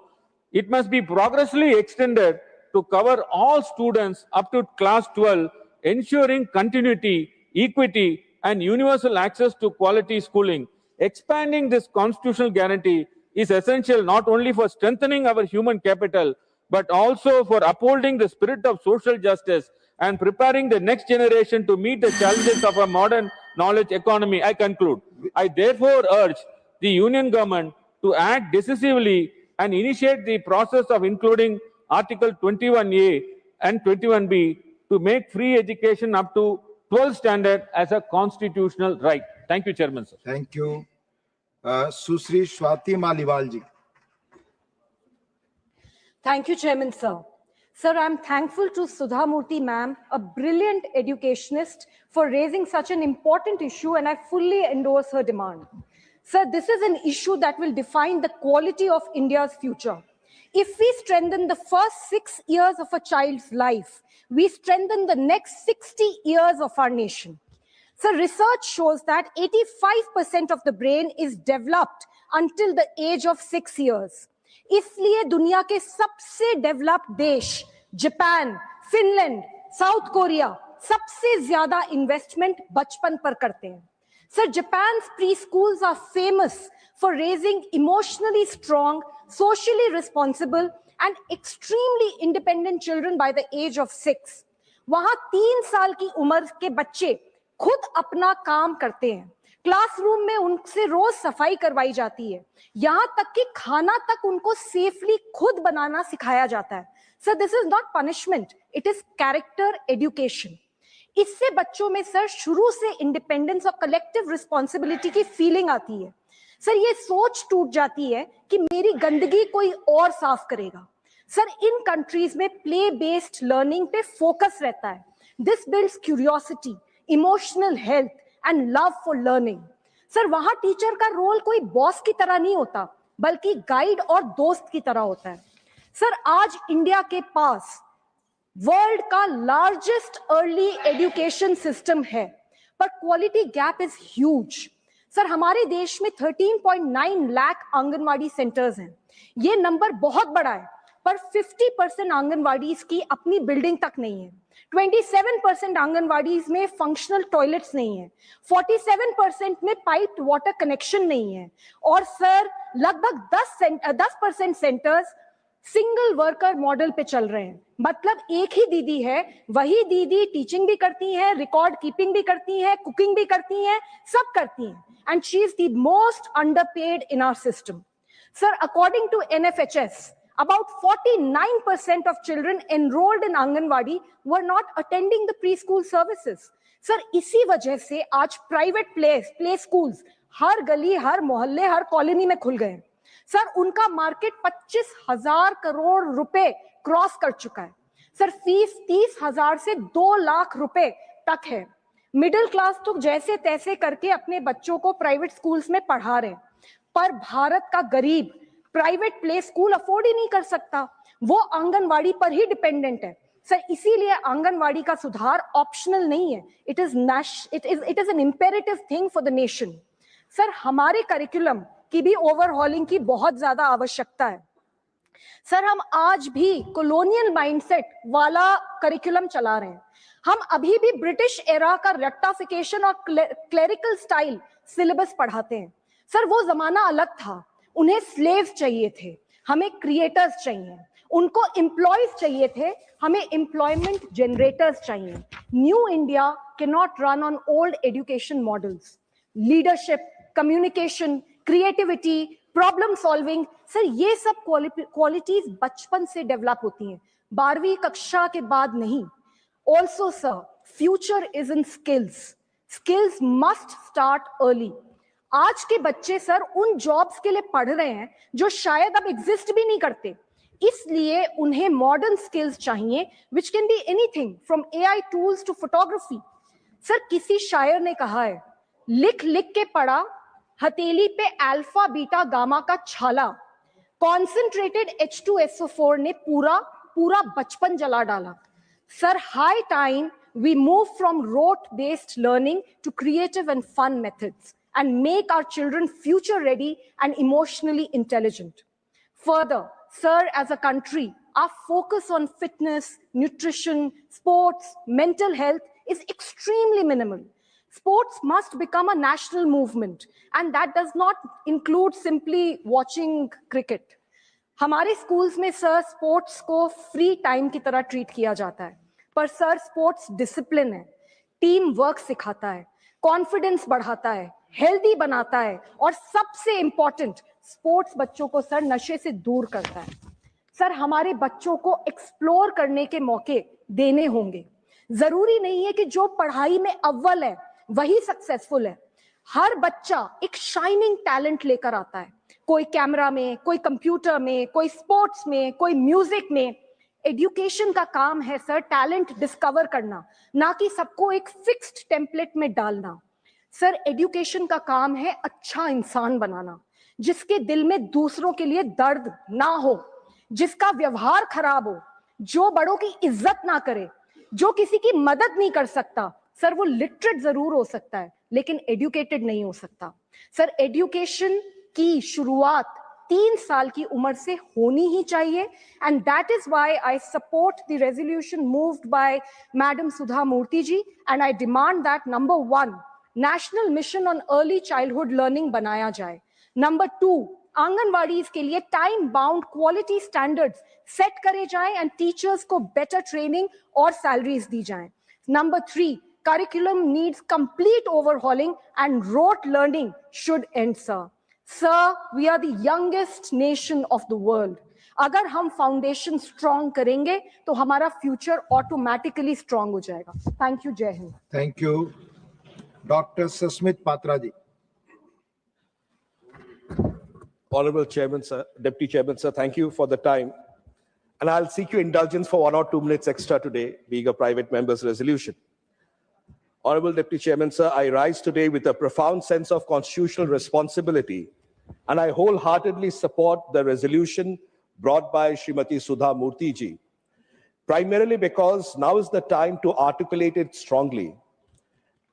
S4: It must be progressively extended to cover all students up to class 12, ensuring continuity, equity, and universal access to quality schooling. Expanding this constitutional guarantee is essential not only for strengthening our human capital, but also for upholding the spirit of social justice and preparing the next generation to meet the challenges of a modern knowledge economy. I conclude. I therefore urge the union government to act decisively and initiate the process of including Article 21A and 21B to make free education up to 12th standard as a constitutional right. Thank you, Chairman, sir.
S2: Thank you. Susri Swati Maliwal ji.
S5: Thank you, Chairman, sir. Sir, I'm thankful to Sudha Murthy ma'am, a brilliant educationist, for raising such an important issue, and I fully endorse her demand. Sir, this is an issue that will define the quality of India's future. If we strengthen the first 6 years of a child's life, we strengthen the next 60 years of our nation. So research shows that 85% of the brain is developed until the age of 6 years. इसलिए दुनिया के सबसे developed देश Japan, Finland, south Korea सबसे ज्यादा investment बचपन पर करते हैं. Sir, Japan's preschools are famous for raising emotionally strong, socially responsible, and extremely independent children by the age of 6. वहां 3 साल की उम्र के बच्चे खुद अपना काम करते हैं, क्लासरूम में उनसे रोज सफाई करवाई जाती है, यहां तक कि खाना तक उनको सेफली खुद बनाना सिखाया जाता है। Sir this is not punishment, it is character education. इससे बच्चों में सर शुरू से इंडिपेंडेंस और कलेक्टिव रिस्पॉन्सिबिलिटी की फीलिंग आती है। सर ये सोच टूट जाती है कि मेरी गंदगी कोई और साफ करेगा। सर इन कंट्रीज में प्ले बेस्ड लर्निंग पे फोकस रहता है। This builds curiosity, emotional health and love for learning. Sir वहां टीचर का रोल कोई बॉस की तरह नहीं होता, बल्कि गाइड और दोस्त की तरह होता है। सर आज इंडिया के पास वर्ल्ड का लार्जेस्ट अर्ली एजुकेशन सिस्टम है, पर quality gap is huge. Sir हमारे देश में 13.9 लाख आंगनवाड़ी सेंटर्स हैं। ये नंबर बहुत बड़ा है, पर 50% आंगनवाड़ी की अपनी बिल्डिंग तक नहीं है। 27% आंगनवाड़ी में फंक्शनल टॉयलेट्स नहीं है। 47% में पाइप्ड वाटर कनेक्शन नहीं है। और सर लगभग 10% सेंटर्स सिंगल वर्कर मॉडल पे चल रहे हैं। मतलब एक ही दीदी है, वही दीदी टीचिंग भी करती है, रिकॉर्ड कीपिंग भी करती है, कुकिंग भी करती है, सब करती हैं। And she is the most underpaid in our system. Sir, according to NFHS, about 49% of children enrolled in Anganwadi were not attending the preschool services. Sir, इसी वजह से आज प्राइवेट प्ले स्कूल्स हर गली, हर मोहल्ले, हर कॉलोनी में खुल गए। सर उनका मार्केट 25,000 करोड़ रुपए क्रॉस कर चुका है। सर फीस 30,000 से 2 लाख रुपए तक है। मिडिल क्लास तो जैसे तैसे करके अपने बच्चों को प्राइवेट स्कूल्स में पढ़ा रहे हैं, पर भारत का गरीब प्राइवेट प्ले स्कूल अफोर्ड ही नहीं कर सकता, वो आंगनवाड़ी पर ही डिपेंडेंट है। सर इसीलिए आंगनवाड़ी का सुधार ऑप्शनल नहीं है, it is an imperative thing for the nation. Sir हमारे करिकुलम की भी ओवरहॉलिंग की बहुत ज्यादा आवश्यकता है। सर हम आज भी कॉलोनियल माइंडसेट वाला करिकुलम चला रहे हैं। हम अभी भी ब्रिटिश एरा का रेक्टाफिकेशन और क्लेरिकल स्टाइल सिलेबस पढ़ाते हैं। सर वो जमाना अलग था, उन्हें स्लेव्स चाहिए थे, हमें क्रिएटर्स चाहिए, उनको एम्प्लॉयज चाहिए थे, हमें एम्प्लॉयमेंट जनरेटर्स चाहिए। New India can not run on old education models. Leadership, communication, creativity, problem solving, sir ये सब क्वालिटीज बचपन से डेवलप होती हैं, 12वीं कक्षा के बाद नहीं। Also sir future is in skills. Skills must start early. आज के बच्चे सर उन जॉब्स के लिए पढ़ रहे हैं जो शायद अब एग्जिस्ट भी नहीं करते, इसलिए उन्हें मॉडर्न स्किल्स चाहिए which can be anything from AI tools to photography. Sir किसी शायर ने कहा है, लिख लिख के पढ़ा हथेली पे अल्फा बीटा गामा का छाला, कॉन्सेंट्रेटेड H2SO4 ने पूरा बचपन जला डाला। Sir high time we move from rote based learning to creative and fun methods and make our children future ready and emotionally intelligent. Further, sir, as a country, our focus on fitness, nutrition, sports, mental health is extremely minimal. Sports must become a national movement, and that does not include simply watching cricket. हमारे schools में sir sports को free time की तरह treat किया जाता है, पर sir sports discipline है, टीम वर्क सिखाता है, कॉन्फिडेंस बढ़ाता है, हेल्दी बनाता है, और सबसे इंपॉर्टेंट स्पोर्ट्स बच्चों को सर नशे से दूर करता है। सर हमारे बच्चों को एक्सप्लोर करने के मौके देने होंगे। जरूरी नहीं है कि जो पढ़ाई में अव्वल है वही सक्सेसफुल है। हर बच्चा एक शाइनिंग टैलेंट लेकर आता है, कोई कैमरा में, कोई कंप्यूटर में, कोई स्पोर्ट्स में, कोई म्यूजिक में। एजुकेशन का काम है सर टैलेंट डिस्कवर करना, ना कि सबको एक फिक्स्ड टेम्पलेट में डालना। सर एजुकेशन का काम है अच्छा इंसान बनाना, जिसके दिल में दूसरों के लिए दर्द ना हो, जिसका व्यवहार खराब हो, जो बड़ों की इज्जत ना करे, जो किसी की मदद नहीं कर सकता। सर वो लिटरेट जरूर हो सकता है, लेकिन एजुकेटेड नहीं हो सकता। सर एजुकेशन की शुरुआत 3 साल की उम्र से होनी ही चाहिए, and that is why I support the resolution moved by madam Sudha Murthy ji, and I demand that number 1 national mission on early childhood learning बनाया जाए। नंबर 2 आंगनवाड़ी के लिए time bound quality standards set करे जाएं एंड टीचर्स को बेटर ट्रेनिंग और salaries दी जाएं। नंबर 3 curriculum needs complete overhauling and rote learning should end, sir. Sir, we are the youngest nation of the world. अगर हम फाउंडेशन स्ट्रॉन्ग करेंगे तो हमारा फ्यूचर ऑटोमेटिकली स्ट्रॉन्ग हो जाएगा. Thank you. जय Hind.
S2: Thank you. Dr. Susmit Patraji.
S6: Honorable Chairman, sir, Deputy Chairman, sir, thank you for the time. And I'll seek your indulgence for 1 or 2 minutes extra today, being a private member's resolution. Honorable Deputy Chairman, sir, I rise today with a profound sense of constitutional responsibility, and I wholeheartedly support the resolution brought by Srimati Sudha Murthy ji, primarily because now is the time to articulate it strongly.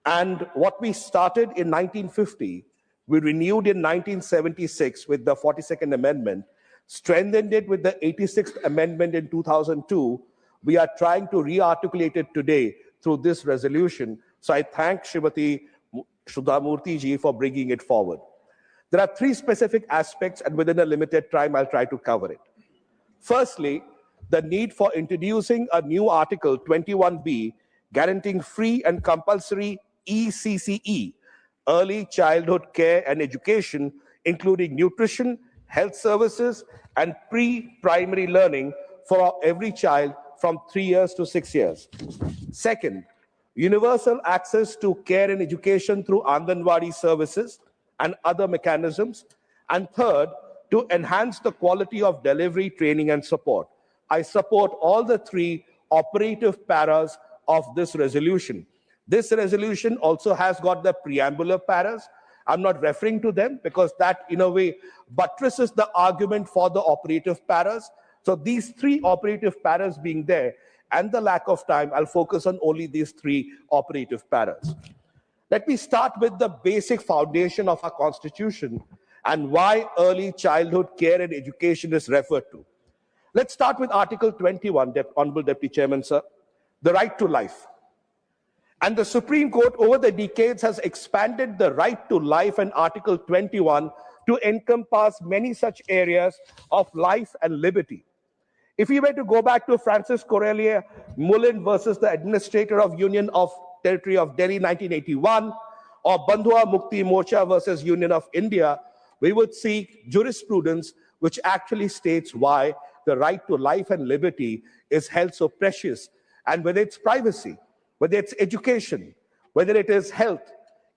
S6: And what we started in 1950, we renewed in 1976 with the 42nd Amendment, strengthened it with the 86th Amendment in 2002. We are trying to re-articulate it today through this resolution. So I thank Srimati Sudha Murthy ji for bringing it forward. There are 3 specific aspects, and within a limited time, I'll try to cover it. Firstly, the need for introducing a new Article 21B guaranteeing free and compulsory ECCE, early childhood care and education, including nutrition, health services, and pre-primary learning for every child from 3 years to 6 years. Second, universal access to care and education through Anganwadi services and other mechanisms. And third, to enhance the quality of delivery, training, and support. I support all the 3 operative paras of this resolution. This resolution also has got the preambular paras. I'm not referring to them because that, in a way, buttresses the argument for the operative paras. So these 3 operative paras being there, and the lack of time, I'll focus on only these 3 operative paras. Let me start with the basic foundation of our Constitution and why early childhood care and education is referred to. Let's start with Article 21, Honorable Deputy Chairman, sir, the right to life. And the Supreme Court over the decades has expanded the right to life in Article 21 to encompass many such areas of life and liberty. If we were to go back to Francis Corellia Mullen versus the Administrator of Union of Territory of Delhi 1981, or Bandhua Mukti Morcha versus Union of India, we would see jurisprudence which actually states why the right to life and liberty is held so precious. And whether it's privacy, whether it's education, whether it is health,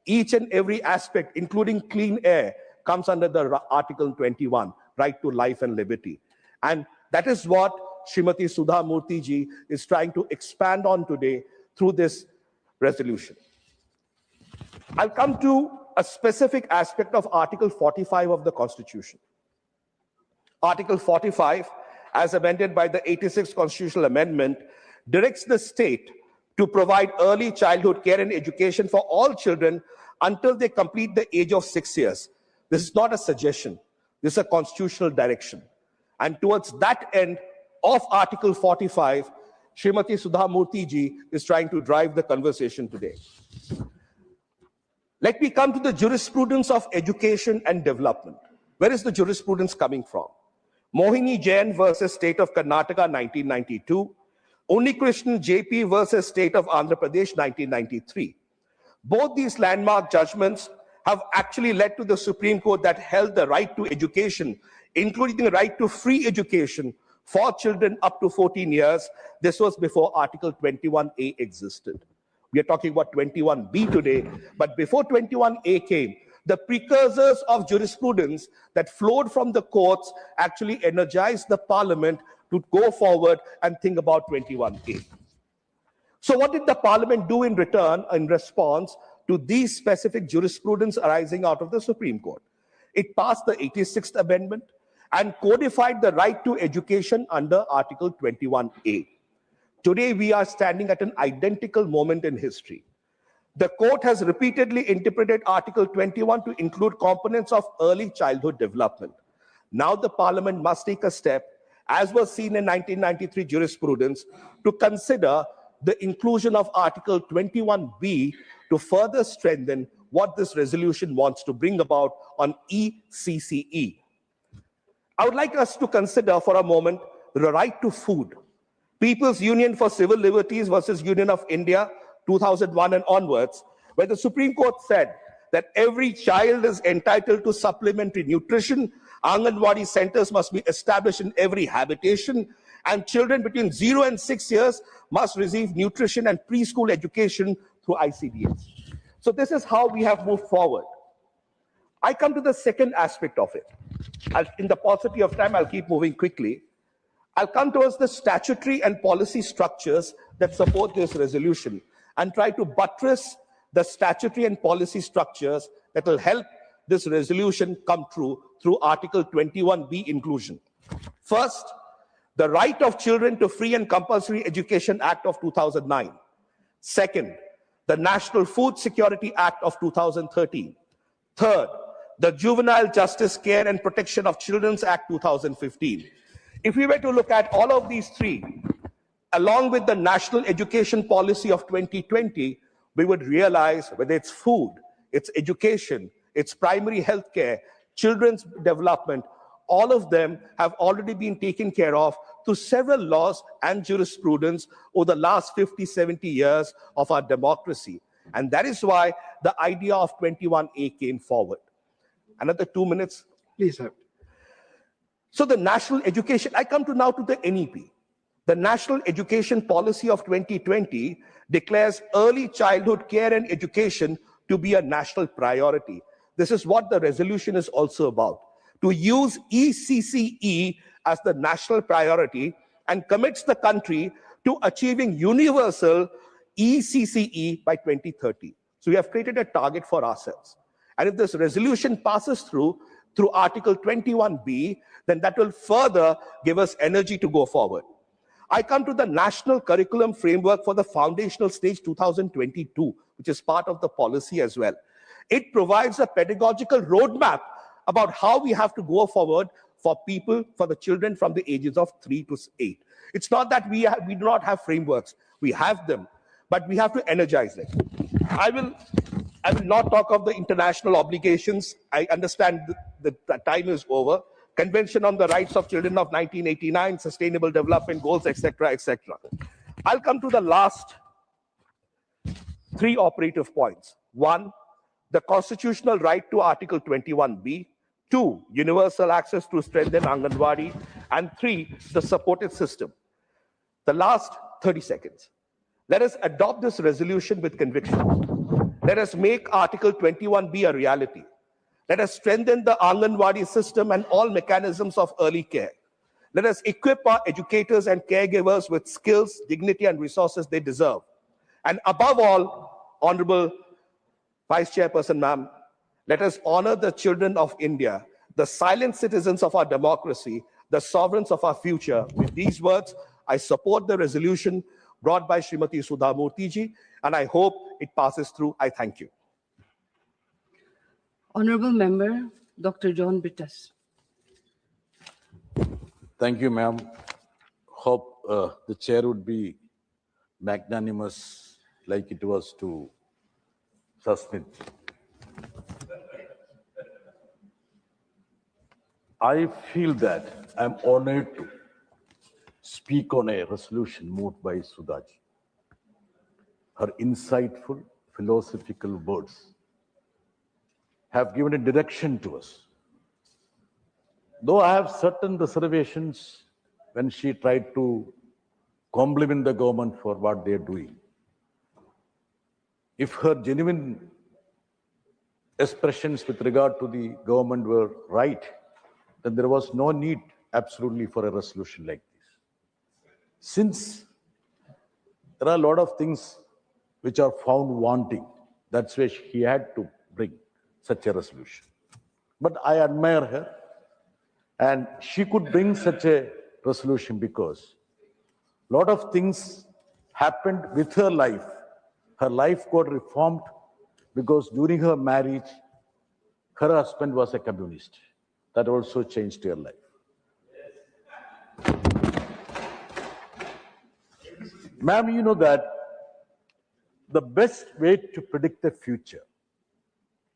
S6: each and every aspect, including clean air, comes under the Article 21, right to life and liberty. And that is what Srimati Sudha Murthy ji is trying to expand on today through this resolution. I'll come to a specific aspect of Article 45 of the Constitution. Article 45, as amended by the 86th Constitutional Amendment, directs the state to provide early childhood care and education for all children until they complete the age of 6 years. This is not a suggestion. This is a constitutional direction. And towards that end of Article 45, Srimati Sudha Murthy ji is trying to drive the conversation today. Let me come to the jurisprudence of education and development. Where is the jurisprudence coming from? Mohini Jain versus State of Karnataka, 1992. Unikrishnan JP versus State of Andhra Pradesh, 1993. Both these landmark judgments have actually led to the Supreme Court that held the right to education, including the right to free education for children up to 14 years. This was before Article 21A existed. We are talking about 21B today, but before 21A came, the precursors of jurisprudence that flowed from the courts actually energized the parliament to go forward and think about 21A. So what did the parliament do in return, in response to these specific jurisprudence arising out of the Supreme Court? It passed the 86th Amendment and codified the right to education under Article 21A. Today, we are standing at an identical moment in history. The court has repeatedly interpreted Article 21 to include components of early childhood development. Now the parliament must take a step, as was seen in 1993 jurisprudence, to consider the inclusion of Article 21B to further strengthen what this resolution wants to bring about on ECCE. I would like us to consider for a moment the right to food. People's Union for Civil Liberties versus Union of India, 2001 and onwards, where the Supreme Court said that every child is entitled to supplementary nutrition, Anganwadi centers must be established in every habitation, and children between 0 and 6 years must receive nutrition and preschool education through ICDS. So this is how we have moved forward. I come to the second aspect of it. In the paucity of time, I'll keep moving quickly. I'll come towards the statutory and policy structures that support this resolution and try to buttress the statutory and policy structures that will help this resolution come true through Article 21B inclusion. First, the Right of Children to Free and Compulsory Education Act of 2009. Second, the National Food Security Act of 2013. Third, the Juvenile Justice Care and Protection of Children's Act 2015. If we were to look at all of these three, along with the National Education Policy of 2020, we would realize whether it's food, it's education, it's primary health care, children's development, all of them have already been taken care of through several laws and jurisprudence over the last 50, 70 years of our democracy. And that is why the idea of 21A came forward. Another 2 minutes.
S2: Please have.
S6: So the national education, I come to now to the NEP. The National Education Policy of 2020 declares early childhood care and education to be a national priority. This is what the resolution is also about, to use ECCE as the national priority and commits the country to achieving universal ECCE by 2030. So we have created a target for ourselves. And if this resolution passes through Article 21B, then that will further give us energy to go forward. I come to the National Curriculum Framework for the Foundational Stage 2022, which is part of the policy as well. It provides a pedagogical roadmap about how we have to go forward for people, for the children from the ages of 3 to 8. It's not that we do not have frameworks. We have them, but we have to energize them. I will not talk of the international obligations. I understand the time is over. Convention on the Rights of Children of 1989, Sustainable Development Goals, etc., etc. I'll come to the last 3 operative points. 1, the constitutional right to Article 21B. 2, universal access to strengthen Anganwadi. And 3, the supported system. The last 30 seconds. Let us adopt this resolution with conviction. Let us make Article 21B a reality. Let us strengthen the Anganwadi system and all mechanisms of early care. Let us equip our educators and caregivers with skills, dignity, and resources they deserve. And above all, Honorable Vice Chairperson, ma'am, let us honor the children of India, the silent citizens of our democracy, the sovereigns of our future. With these words, I support the resolution brought by Srimati Sudha Murthy ji, and I hope it passes through. I thank you.
S7: Honorable Member, Dr. John Bittas.
S8: Thank you, ma'am. Hope the chair would be magnanimous like it was to Sasmit. I feel that I'm honored to speak on a resolution moved by Sudhaji. Her insightful, philosophical words have given a direction to us. Though I have certain reservations when she tried to compliment the government for what they're doing. If her genuine expressions with regard to the government were right, then there was no need absolutely for a resolution like this. Since there are a lot of things which are found wanting, that's why he had to bring such a resolution. But I admire her, and she could bring such a resolution because a lot of things happened with her life. Her life got reformed because during her marriage, her husband was a communist. That also changed her life. Ma'am, you know that the best way to predict the future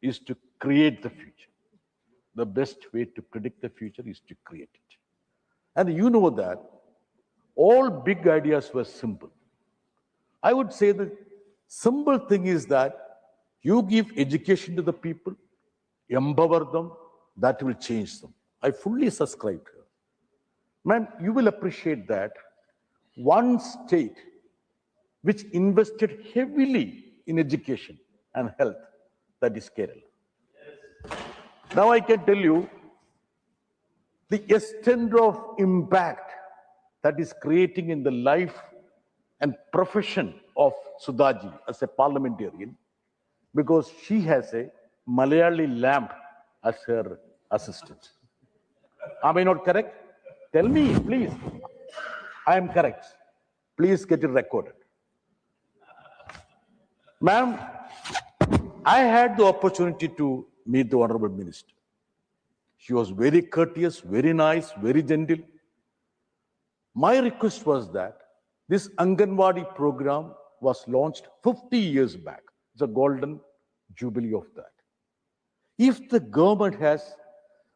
S8: is to create the future. The best way to predict the future is to create it. And you know that all big ideas were simple. I would say that Simple thing is that you give education to the people, empower them, that will change them. I fully subscribe to her. Ma'am, you will appreciate that one state which invested heavily in education and health, that is Kerala. Now I can tell you the extent of impact that is creating in the life and profession of Sudhaji as a parliamentarian, because she has a Malayali lamp as her assistant. Am I not correct? Tell me, please. I am correct. Please get it recorded. Ma'am, I had the opportunity to meet the Honorable Minister. She was very courteous, very nice, very gentle. My request was that this Anganwadi program was launched 50 years back. It's a golden jubilee of that. If the government has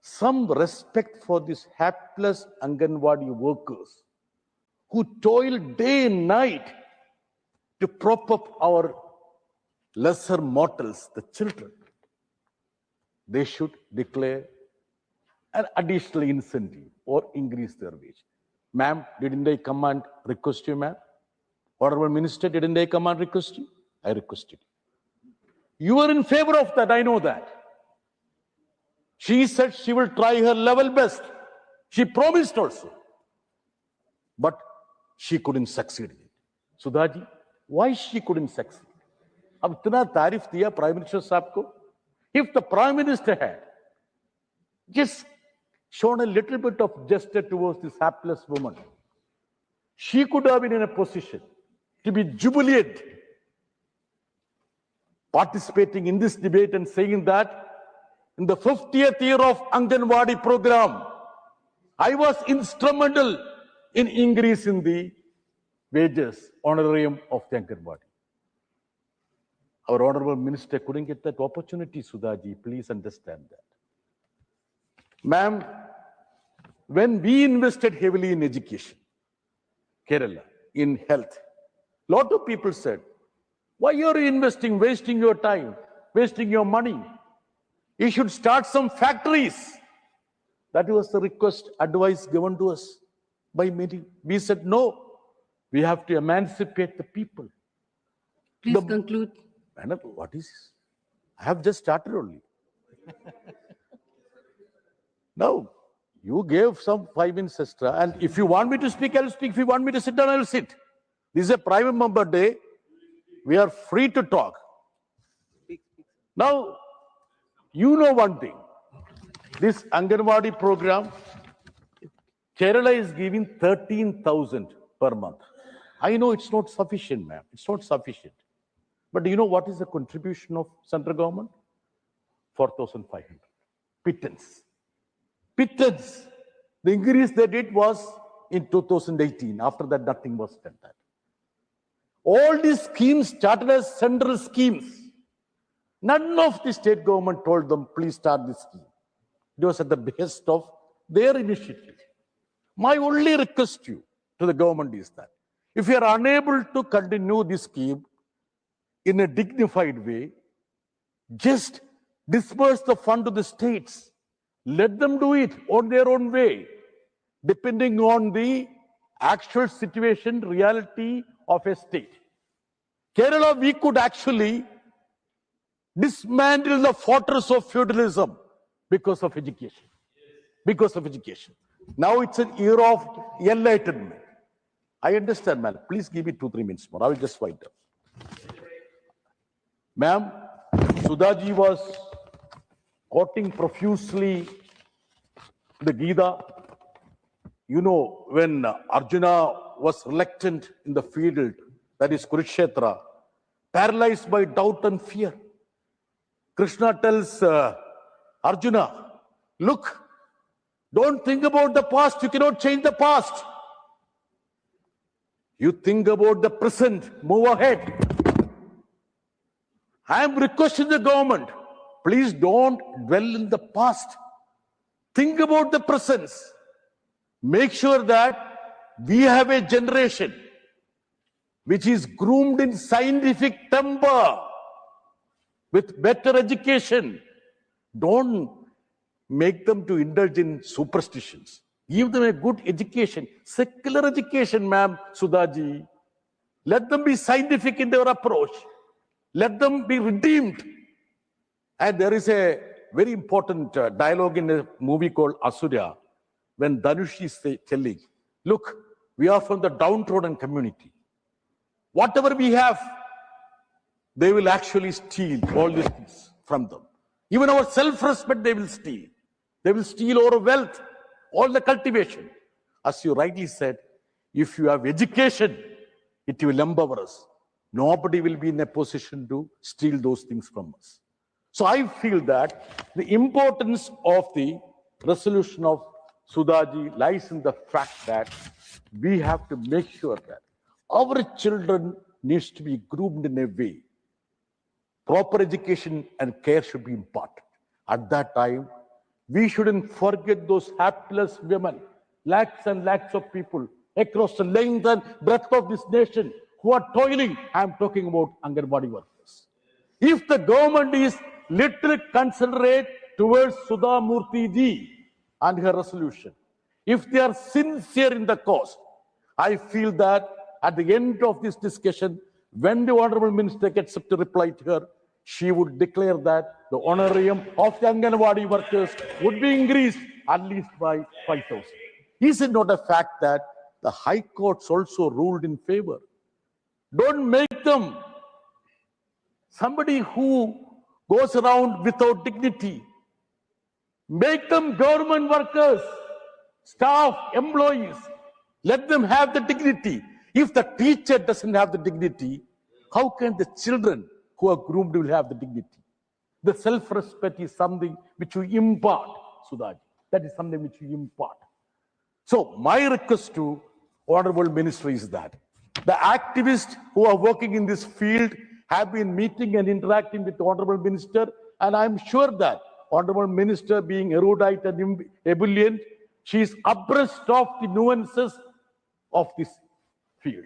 S8: some respect for these hapless Anganwadi workers who toil day and night to prop up our lesser mortals, the children, they should declare an additional incentive or increase their wage. Ma'am, didn't I come and request you, ma'am? Honorable Minister, didn't I come and request you? I requested you. You were in favor of that, I know that. She said she will try her level best. She promised also. But she couldn't succeed in it. Sudhaji, why she couldn't succeed? अब इतना तारीफ दिया prime minister साहब को. If the prime minister had just shown a little bit of gesture towards this hapless woman, she could have been in a position to be jubilated, participating in this debate and saying that in the 50th year of Anganwadi program, I was instrumental in increasing the wages, honorarium of the Anganwadi. Our Honorable Minister couldn't get that opportunity, Sudhaji. Please understand that. Ma'am, when we invested heavily in education, Kerala, in health, a lot of people said, why are you investing, wasting your time, wasting your money? You should start some factories. That was the request, advice given to us by many. We said, no, we have to emancipate the people.
S7: Please conclude.
S8: Madam, what is this? I have just started only. Now, you gave some 5 minutes extra, and if you want me to speak, I'll speak. If you want me to sit down, I'll sit. This is a private member day. We are free to talk. Now, you know one thing. This Anganwadi program, Kerala is giving 13,000 per month. I know it's not sufficient, ma'am. It's not sufficient. But do you know what is the contribution of central government? 4,500. Pittance. Pittance. The increase they did was in 2018. After that, nothing was done. All these schemes started as central schemes. None of the state government told them, please start this scheme. It was at the behest of their initiative. My only request to the government is that if you are unable to continue this scheme in a dignified way, just disperse the fund to the states. Let them do it on their own way, depending on the actual situation, reality of a state. Kerala, we could actually dismantle the fortress of feudalism because of education. Because of education. Now it's an era of enlightenment. I understand, ma'am. Please give me 2-3 minutes more. I will just wind up. Ma'am, Sudhaji was quoting profusely the Gita. You know, when Arjuna was reluctant in the field, that is Kurukshetra, paralyzed by doubt and fear, Krishna tells Arjuna, look, don't think about the past. You cannot change the past. You think about the present. Move ahead. I am requesting the government, please don't dwell in the past. Think about the present. Make sure that we have a generation which is groomed in scientific temper, with better education. Don't make them to indulge in superstitions. Give them a good education, secular education, ma'am, Sudhaji. Let them be scientific in their approach. Let them be redeemed. And there is a very important dialogue in a movie called Asura, when Dhanush is telling, look, we are from the downtrodden community. Whatever we have, they will actually steal all these things from them. Even our self-respect, they will steal. They will steal our wealth, all the cultivation. As you rightly said, if you have education, it will empower us. Nobody will be in a position to steal those things from us. So I feel that the importance of the resolution of Sudhaji lies in the fact that we have to make sure that our children needs to be groomed in a way. Proper education and care should be imparted. At that time, we shouldn't forget those hapless women, lakhs and lakhs of people across the length and breadth of this nation who are toiling. I'm talking about Anganwadi workers. If the government is little considerate towards Sudha Murthy ji and her resolution, if they are sincere in the cause, I feel that at the end of this discussion, when the Honorable Minister gets up to reply to her, she would declare that the honorarium of the Anganwadi workers would be increased at least by 5,000. Is it not a fact that the High Courts also ruled in favor? Don't make them somebody who goes around without dignity. Make them government workers, staff, employees. Let them have the dignity. If the teacher doesn't have the dignity, how can the children who are groomed will have the dignity? The self-respect is something which you impart, Sudhaji. That is something which you impart. So my request to Honorable Minister is that the activists who are working in this field have been meeting and interacting with the Honorable Minister, and I'm sure that Honorable Minister, being erudite and ebullient, she is abreast of the nuances of this field.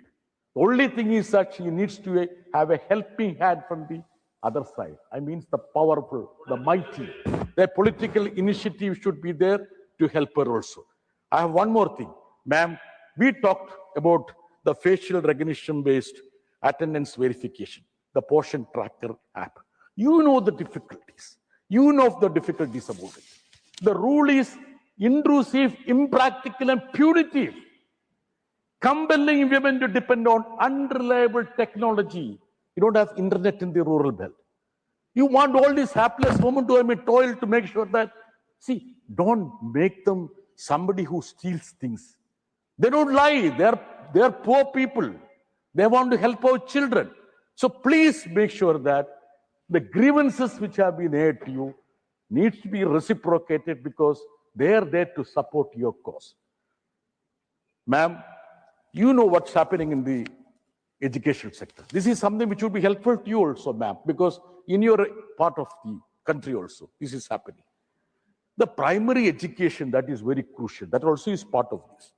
S8: The only thing is that she needs to have a helping hand from the other side. I mean, the powerful, the mighty. The political initiative should be there to help her also. I have one more thing. Ma'am, we talked about the facial recognition-based attendance verification, the portion tracker app. You know the difficulties. You know the difficulties about it. The rule is intrusive, impractical, and punitive, compelling women to depend on unreliable technology. You don't have internet in the rural belt. You want all these hapless women to have toil to make sure that, see, don't make them somebody who steals things. They don't lie. They're poor people. They want to help our children. So please make sure that the grievances which have been aired to you needs to be reciprocated, because they are there to support your cause. Ma'am, you know what's happening in the educational sector. This is something which will be helpful to you also, ma'am, because in your part of the country also, this is happening. The primary education, that is very crucial. That also is part of this.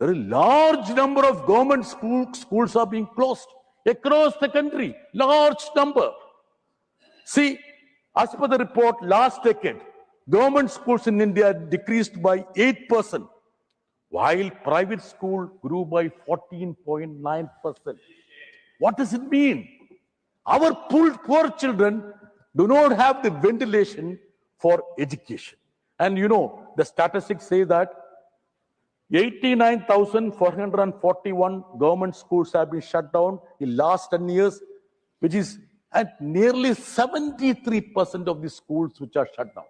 S8: There is a large number of government schools are being closed across the country. Large number. See, as per the report, last decade, government schools in India decreased by 8%, while private school grew by 14.9%. What does it mean? Our poor children do not have the ventilation for education. And you know, the statistics say that 89,441 government schools have been shut down in last 10 years, which is at nearly 73% of the schools which are shut down.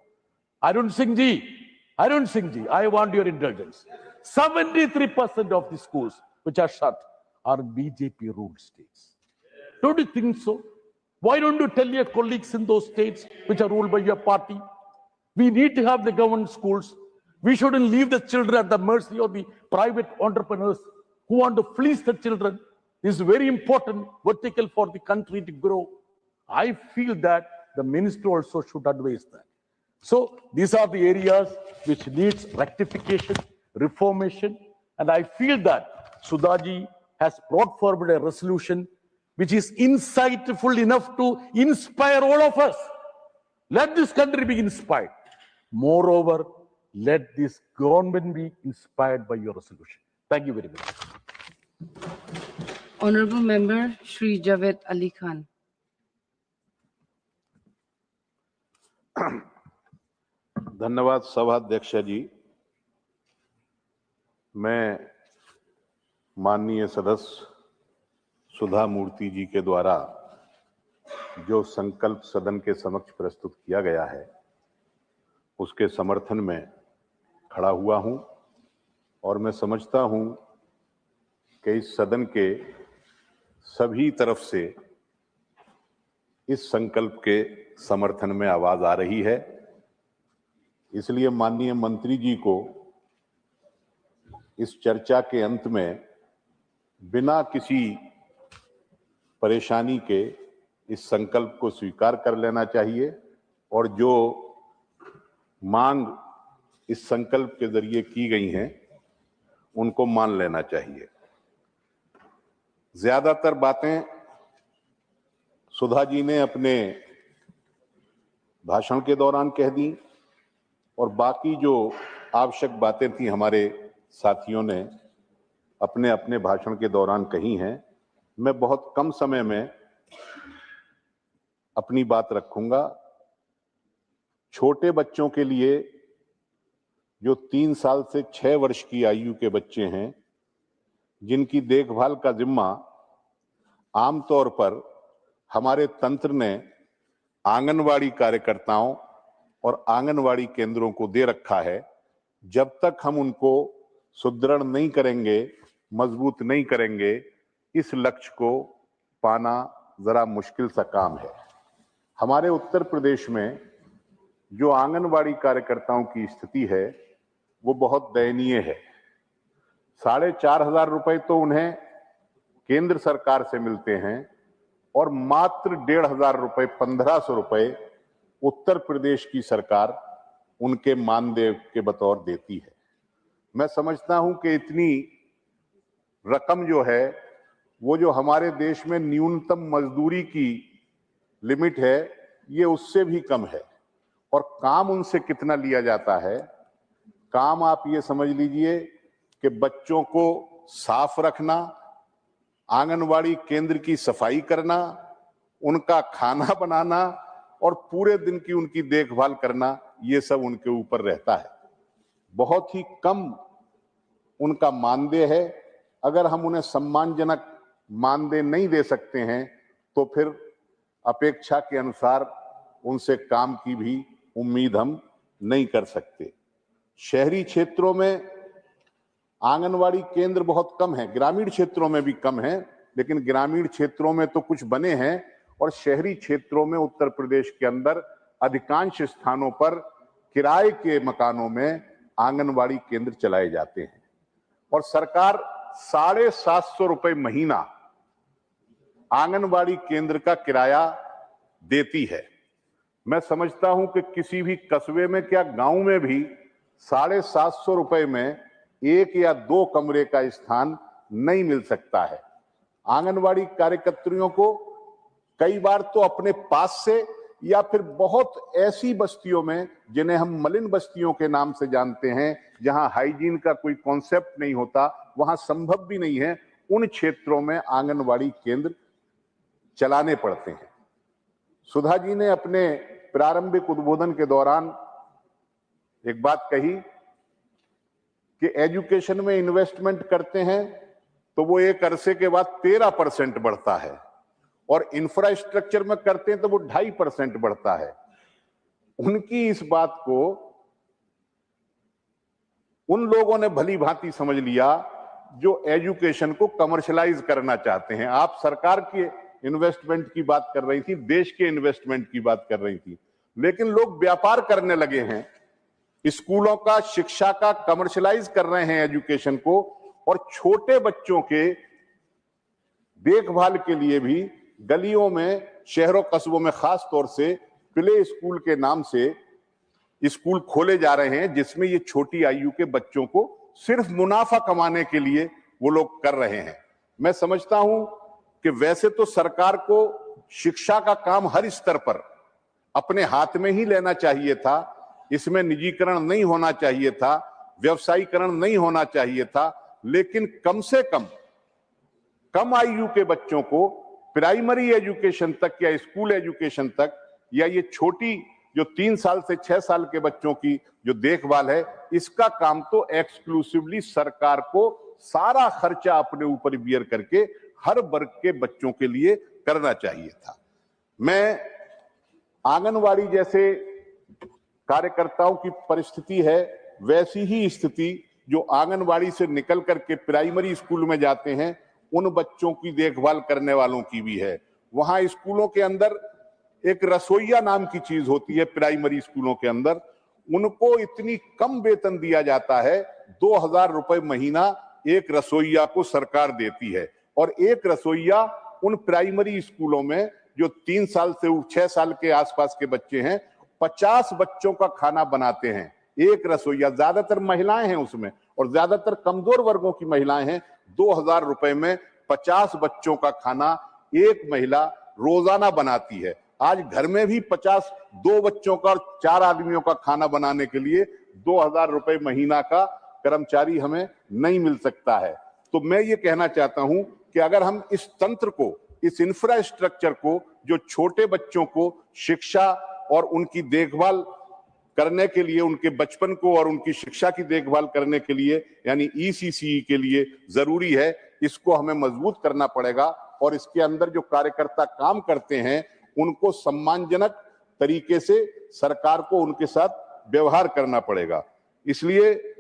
S8: Arun Singh ji, I want your indulgence. 73% of the schools which are shut are BJP ruled states. Don't you think so? Why don't you tell your colleagues in those states which are ruled by your party? We need to have the government schools. We shouldn't leave the children at the mercy of the private entrepreneurs who want to fleece the children. This is very important vertical for the country to grow. I feel that the minister also should advise that. So these are the areas which needs rectification, reformation, and I feel that Sudhaji has brought forward a resolution which is insightful enough to inspire all of us. Let this country be inspired. Moreover, let this government be inspired by your resolution. Thank you very much.
S7: Honorable Member Shri Javed Ali Khan.
S9: धन्यवाद सभाध्यक्ष जी। मैं माननीय सदस्य सुधा मूर्ति जी के द्वारा जो संकल्प सदन के समक्ष प्रस्तुत किया गया है उसके समर्थन में खड़ा हुआ हूं और मैं समझता हूं कि इस सदन के सभी तरफ से इस संकल्प के समर्थन में आवाज आ रही है। इसलिए माननीय मंत्री जी को इस चर्चा के अंत में बिना किसी परेशानी के इस संकल्प को स्वीकार कर लेना चाहिए और जो मांग इस संकल्प के जरिए की गई हैं उनको मान लेना चाहिए। ज्यादातर बातें सुधा जी ने अपने भाषण के दौरान कह दी और बाकी जो आवश्यक बातें थी हमारे साथियों ने अपने अपने भाषण के दौरान कही हैं। मैं बहुत कम समय में अपनी बात रखूंगा। छोटे बच्चों के लिए जो 3 साल से 6 वर्ष की आयु के बच्चे हैं जिनकी देखभाल का जिम्मा आमतौर पर हमारे तंत्र ने आंगनवाड़ी कार्यकर्ताओं और आंगनवाड़ी केंद्रों को दे रखा है, जब तक हम उनको सुदृढ़ नहीं करेंगे, मजबूत नहीं करेंगे, इस लक्ष्य को पाना जरा मुश्किल सा काम है। हमारे उत्तर प्रदेश में जो आंगनवाड़ी कार्यकर्ताओं की स्थिति है वो बहुत दयनीय है। 4,500 रुपए तो उन्हें केंद्र सरकार से मिलते हैं और मात्र 1,500 रुपए, 1,500 रुपए उत्तर प्रदेश की सरकार उनके मानदेय के बतौर देती है। मैं समझता हूं कि इतनी रकम जो है वो जो हमारे देश में न्यूनतम मजदूरी की लिमिट है ये उससे भी कम है। और काम उनसे कितना लिया जाता है? काम आप ये समझ लीजिए कि बच्चों को साफ रखना, आंगनवाड़ी केंद्र की सफाई करना, उनका खाना बनाना और पूरे दिन की उनकी देखभाल करना, ये सब उनके ऊपर रहता है। बहुत ही कम उनका मानदेय है। अगर हम उन्हें सम्मानजनक मानदेय नहीं दे सकते हैं तो फिर अपेक्षा के अनुसार उनसे काम की भी उम्मीद हम नहीं कर सकते। शहरी क्षेत्रों में आंगनवाड़ी केंद्र बहुत कम है, ग्रामीण क्षेत्रों में भी कम है, लेकिन ग्रामीण क्षेत्रों में तो कुछ बने हैं और शहरी क्षेत्रों में उत्तर प्रदेश के अंदर अधिकांश स्थानों पर किराए के मकानों में आंगनवाड़ी केंद्र चलाए जाते हैं और सरकार 750 रुपए महीना आंगनवाड़ी केंद्र का किराया देती है। मैं समझता हूं कि किसी भी कस्बे में, क्या गांव में भी 750 रुपए में 1 या 2 कमरे का स्थान नहीं मिल सकता है। आंगनवाड़ी कार्यकर्तियों को कई बार तो अपने पास से या फिर बहुत ऐसी बस्तियों में जिन्हें हम मलिन बस्तियों के नाम से जानते हैं, जहां हाइजीन का कोई कॉन्सेप्ट नहीं होता, वहां संभव भी नहीं है, उन क्षेत्रों में आंगनवाड़ी केंद्र चलाने पड़ते हैं। सुधा जी ने अपने प्रारंभिक उद्बोधन के दौरान एक बात कही कि एजुकेशन में इन्वेस्टमेंट करते हैं तो वो एक अरसे के बाद 13% बढ़ता है और इंफ्रास्ट्रक्चर में करते हैं तो वो 2.5% बढ़ता है। उनकी इस बात को उन लोगों ने भली भांति समझ लिया जो एजुकेशन को कमर्शलाइज करना चाहते हैं। आप सरकार की इन्वेस्टमेंट की बात कर रही थी, देश के इन्वेस्टमेंट की बात कर रही थी, लेकिन लोग व्यापार करने लगे हैं, स्कूलों का, शिक्षा का कमर्शलाइज कर रहे हैं एजुकेशन को, और छोटे बच्चों के देखभाल के लिए भी गलियों में, शहरों कस्बों में खास तौर से प्ले स्कूल के नाम से स्कूल खोले जा रहे हैं, जिसमें ये छोटी आयु के बच्चों को सिर्फ मुनाफा कमाने के लिए वो लोग कर रहे हैं। मैं समझता हूं कि वैसे तो सरकार को शिक्षा का काम हर स्तर पर अपने हाथ में ही लेना चाहिए था, इसमें निजीकरण नहीं होना चाहिए था, व्यवसायीकरण नहीं होना चाहिए था, लेकिन कम से कम आयु के बच्चों को प्राइमरी एजुकेशन तक या स्कूल एजुकेशन तक, या ये छोटी जो 3 साल से 6 साल के बच्चों की जो देखभाल है, इसका काम तो एक्सक्लूसिवली सरकार को सारा खर्चा अपने ऊपर बियर करके हर वर्ग के बच्चों के लिए करना चाहिए था। मैं आंगनवाड़ी जैसे कार्यकर्ताओं की परिस्थिति है, वैसी ही स्थिति जो आंगनवाड़ी से निकल करके प्राइमरी स्कूल में जाते हैं, उन बच्चों की देखभाल करने वालों की भी है। वहां स्कूलों के अंदर एक रसोइया नाम की चीज होती है, प्राइमरी स्कूलों के अंदर उनको इतनी कम वेतन दिया जाता है, 2000 रुपए महीना एक रसोइया को सरकार देती है। और एक रसोइया उन प्राइमरी स्कूलों में जो 3 साल से 6 साल के आसपास के बच्चे हैं, 50 बच्चों का खाना बनाते हैं। एक रसोइया, ज्यादातर महिलाएं हैं उसमें और ज्यादातर कमजोर वर्गों की महिलाएं हैं। 2000 रुपए में 50 बच्चों का खाना एक महिला रोजाना बनाती है। आज घर में भी 2 बच्चों का और 4 आदमियों का खाना बनाने के लिए 2000 रुपए महीना का कर्मचारी हमें नहीं मिल सकता है। तो मैं ये कहना चाहता हूं कि अगर हम इस तंत्र को, इस इंफ्रास्ट्रक्चर को, जो छोटे बच्चों को शिक्षा और उनकी देखभाल करने के लिए, उनके बचपन को और उनकी शिक्षा की देखभाल करने के लिए, यानी ECCE के लिए जरूरी है, इसको हमें मजबूत करना पड़ेगा। और इसके अंदर जो कार्यकर्ता काम करते हैं उनको सम्मानजनक तरीके से सरकार को उनके साथ व्यवहार करना पड़ेगा। इसलिए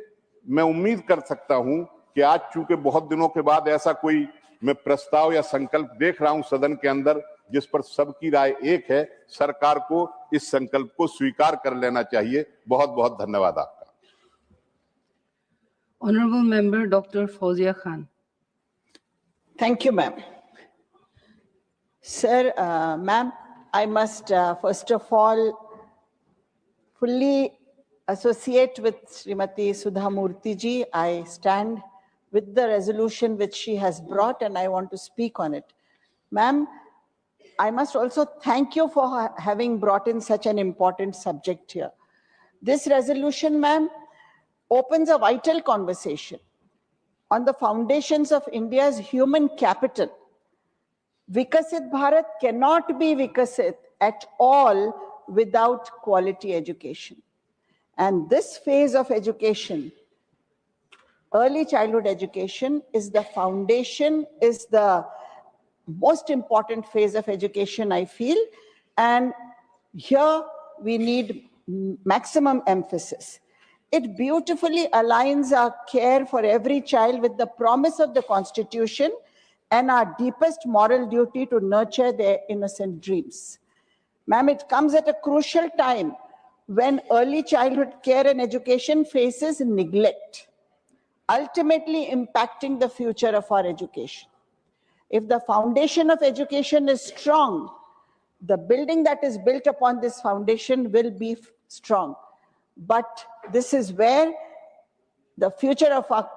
S9: मैं उम्मीद कर सकता हूं कि आज चूंकि बहुत दिनों के बाद ऐसा कोई मैं प्रस्ताव या संकल्प देख रहा हूं सदन के अंदर जिस पर सबकी राय एक है, सरकार को इस संकल्प को स्वीकार कर लेना चाहिए। बहुत बहुत धन्यवाद आपका।
S7: Honorable Member Dr. Fawzia Khan.
S10: Thank you, ma'am. Sir, ma'am, I must first of all fully associate with Srimati Sudha Murthy ji. I stand with the resolution which she has brought and I want to speak on it. Ma'am, I must also thank you for having brought in such an important subject here. This resolution, ma'am, opens a vital conversation on the foundations of India's human capital. Vikasit Bharat cannot be Vikasit at all without quality education. And this phase of education, early childhood education, is the foundation, is the most important phase of education, I feel. And here we need maximum emphasis. It beautifully aligns our care for every child with the promise of the Constitution and our deepest moral duty to nurture their innocent dreams. Ma'am, it comes at a crucial time when early childhood care and education faces neglect, ultimately impacting the future of our education. If the foundation of education is strong, the building that is built upon this foundation will be strong. But this is where the future of our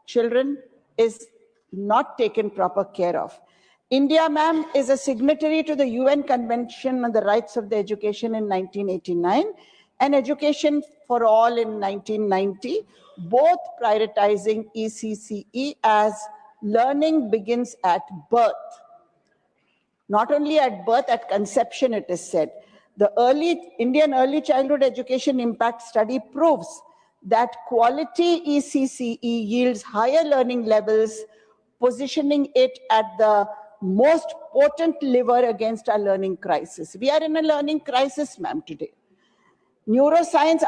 S10: children is not taken proper care of. India, ma'am, is a signatory to the UN Convention on the Rights of the Education in 1989 and Education for All in 1990, both prioritizing ECCE as learning begins at birth. Not only at birth, at conception, it is said. The Indian early childhood education impact study proves that quality ECCE yields higher learning levels, positioning it at the most potent lever against our learning crisis. We are in a learning crisis, ma'am, today. Neuroscience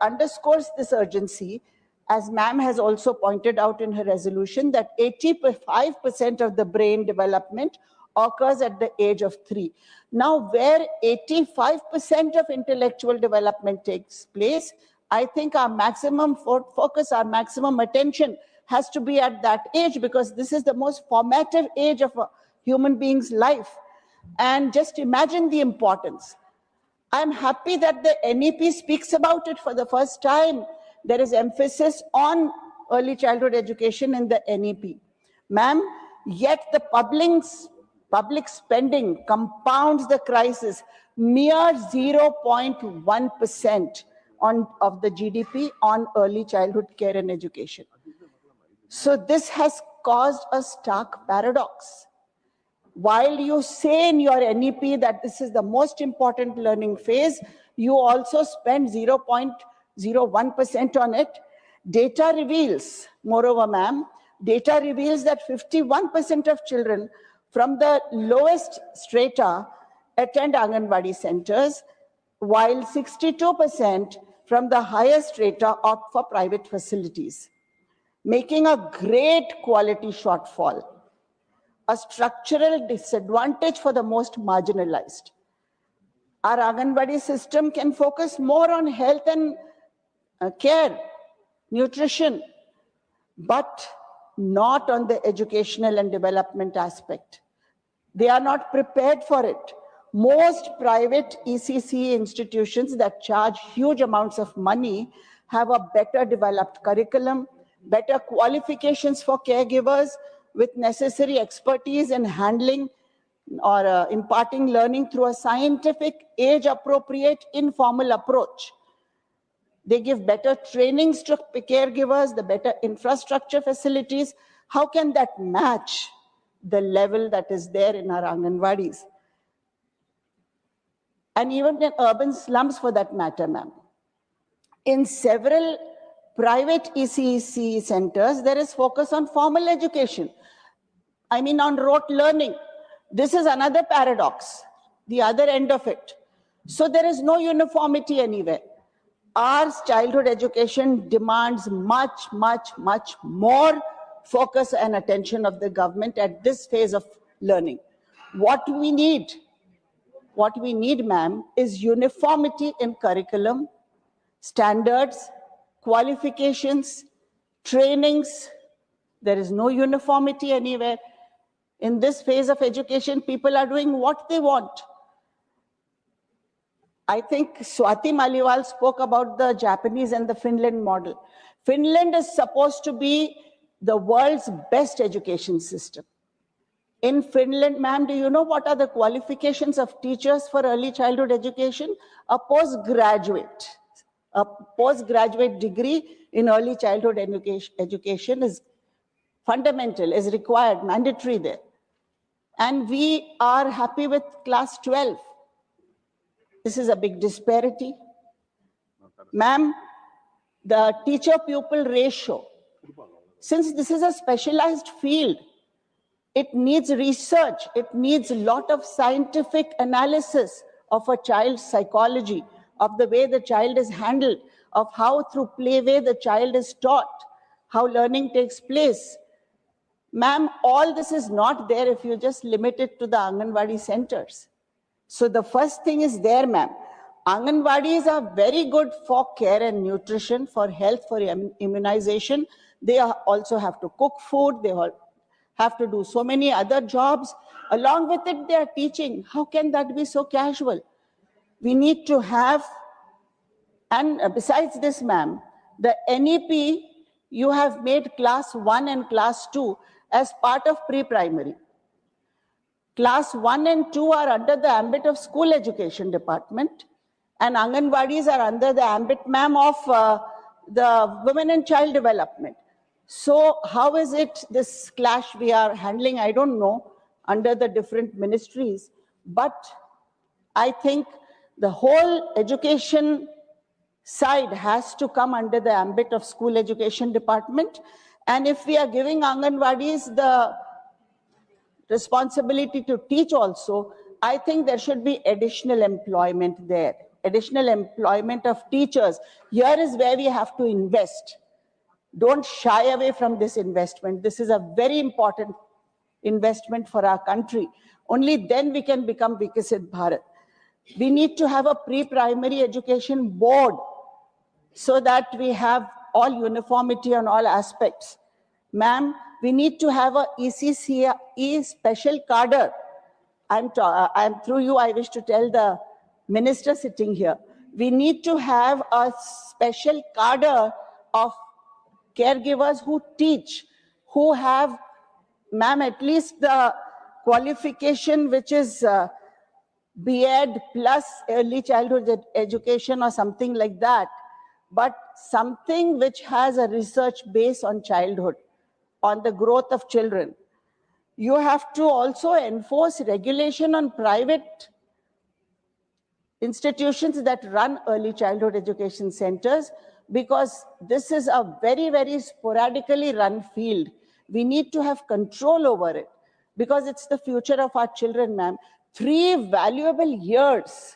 S10: underscores this urgency, as ma'am has also pointed out in her resolution, that 85% of the brain development occurs at the age of 3. Now, where 85% of intellectual development takes place, I think our maximum focus, our maximum attention has to be at that age, because this is the most formative age of a human being's life. And just imagine the importance. I'm happy that the NEP speaks about it for the first time. There is emphasis on early childhood education in the NEP. Ma'am, Yet the public spending compounds the crisis, mere 0.1% of the GDP on early childhood care and education. So this has caused a stark paradox. While you say in your NEP that this is the most important learning phase, you also spend 0.01% on it. Data reveals, moreover, ma'am, data reveals that 51% of children from the lowest strata attend Anganwadi centers, while 62% from the highest strata opt for private facilities, making a great quality shortfall, a structural disadvantage for the most marginalized. Our Anganwadi system can focus more on health and care, nutrition, but not on the educational and development aspect. They are not prepared for it. Most private ECC institutions that charge huge amounts of money have a better developed curriculum, better qualifications for caregivers with necessary expertise in handling or imparting learning through a scientific, age-appropriate, informal approach. They give better trainings to caregivers, the better infrastructure facilities. How can that match the level that is there in our Anganwadis? And even in urban slums for that matter, ma'am. In several private ECC centers, there is focus on formal education. I mean on rote learning. This is another paradox, the other end of it. So there is no uniformity anywhere. Our childhood education demands much, much, much more focus and attention of the government at this phase of learning. What we need, ma'am, is uniformity in curriculum, standards, qualifications, trainings. There is no uniformity anywhere. In this phase of education, people are doing what they want. I think Swati Maliwal spoke about the Japanese and the Finland model. Finland is supposed to be the world's best education system. In Finland, ma'am, do you know what are the qualifications of teachers for early childhood education? A postgraduate degree in early childhood education is fundamental, is required, mandatory there. And we are happy with class 12. This is a big disparity. Ma'am, the teacher-pupil ratio, since this is a specialized field, it needs research, it needs a lot of scientific analysis of a child's psychology, of the way the child is handled, of how through playway the child is taught, how learning takes place. Ma'am, all this is not there if you just limit it to the Anganwadi centers. So the first thing is there, ma'am. Anganwadis are very good for care and nutrition, for health, for immunization. They also have to cook food. They have to do so many other jobs. Along with it, they are teaching. How can that be so casual? We need to have, and besides this, ma'am, the NEP, you have made class 1 and class 2 as part of pre-primary. Class 1 and 2 are under the ambit of school education department, and Anganwadis are under the ambit, ma'am, of the women and child development. So how is it this clash we are handling? I don't know, under the different ministries, but I think the whole education side has to come under the ambit of school education department. And if we are giving Anganwadis the responsibility to teach also, I think there should be additional employment there, additional employment of teachers. Here is where we have to invest. Don't shy away from this investment. This is a very important investment for our country. Only then we can become Vikasit Bharat. We need to have a pre-primary education board so that we have all uniformity on all aspects. Ma'am, we need to have a ECCE special cadre. I'm through you, I wish to tell the minister sitting here. We need to have a special cadre of caregivers who teach, who have ma'am, at least the qualification which is B.Ed plus early childhood education or something like that, but something which has a research base on childhood, on the growth of children. You have to also enforce regulation on private institutions that run early childhood education centers, because this is a very, very sporadically run field. We need to have control over it because it's the future of our children, ma'am. 3 valuable years,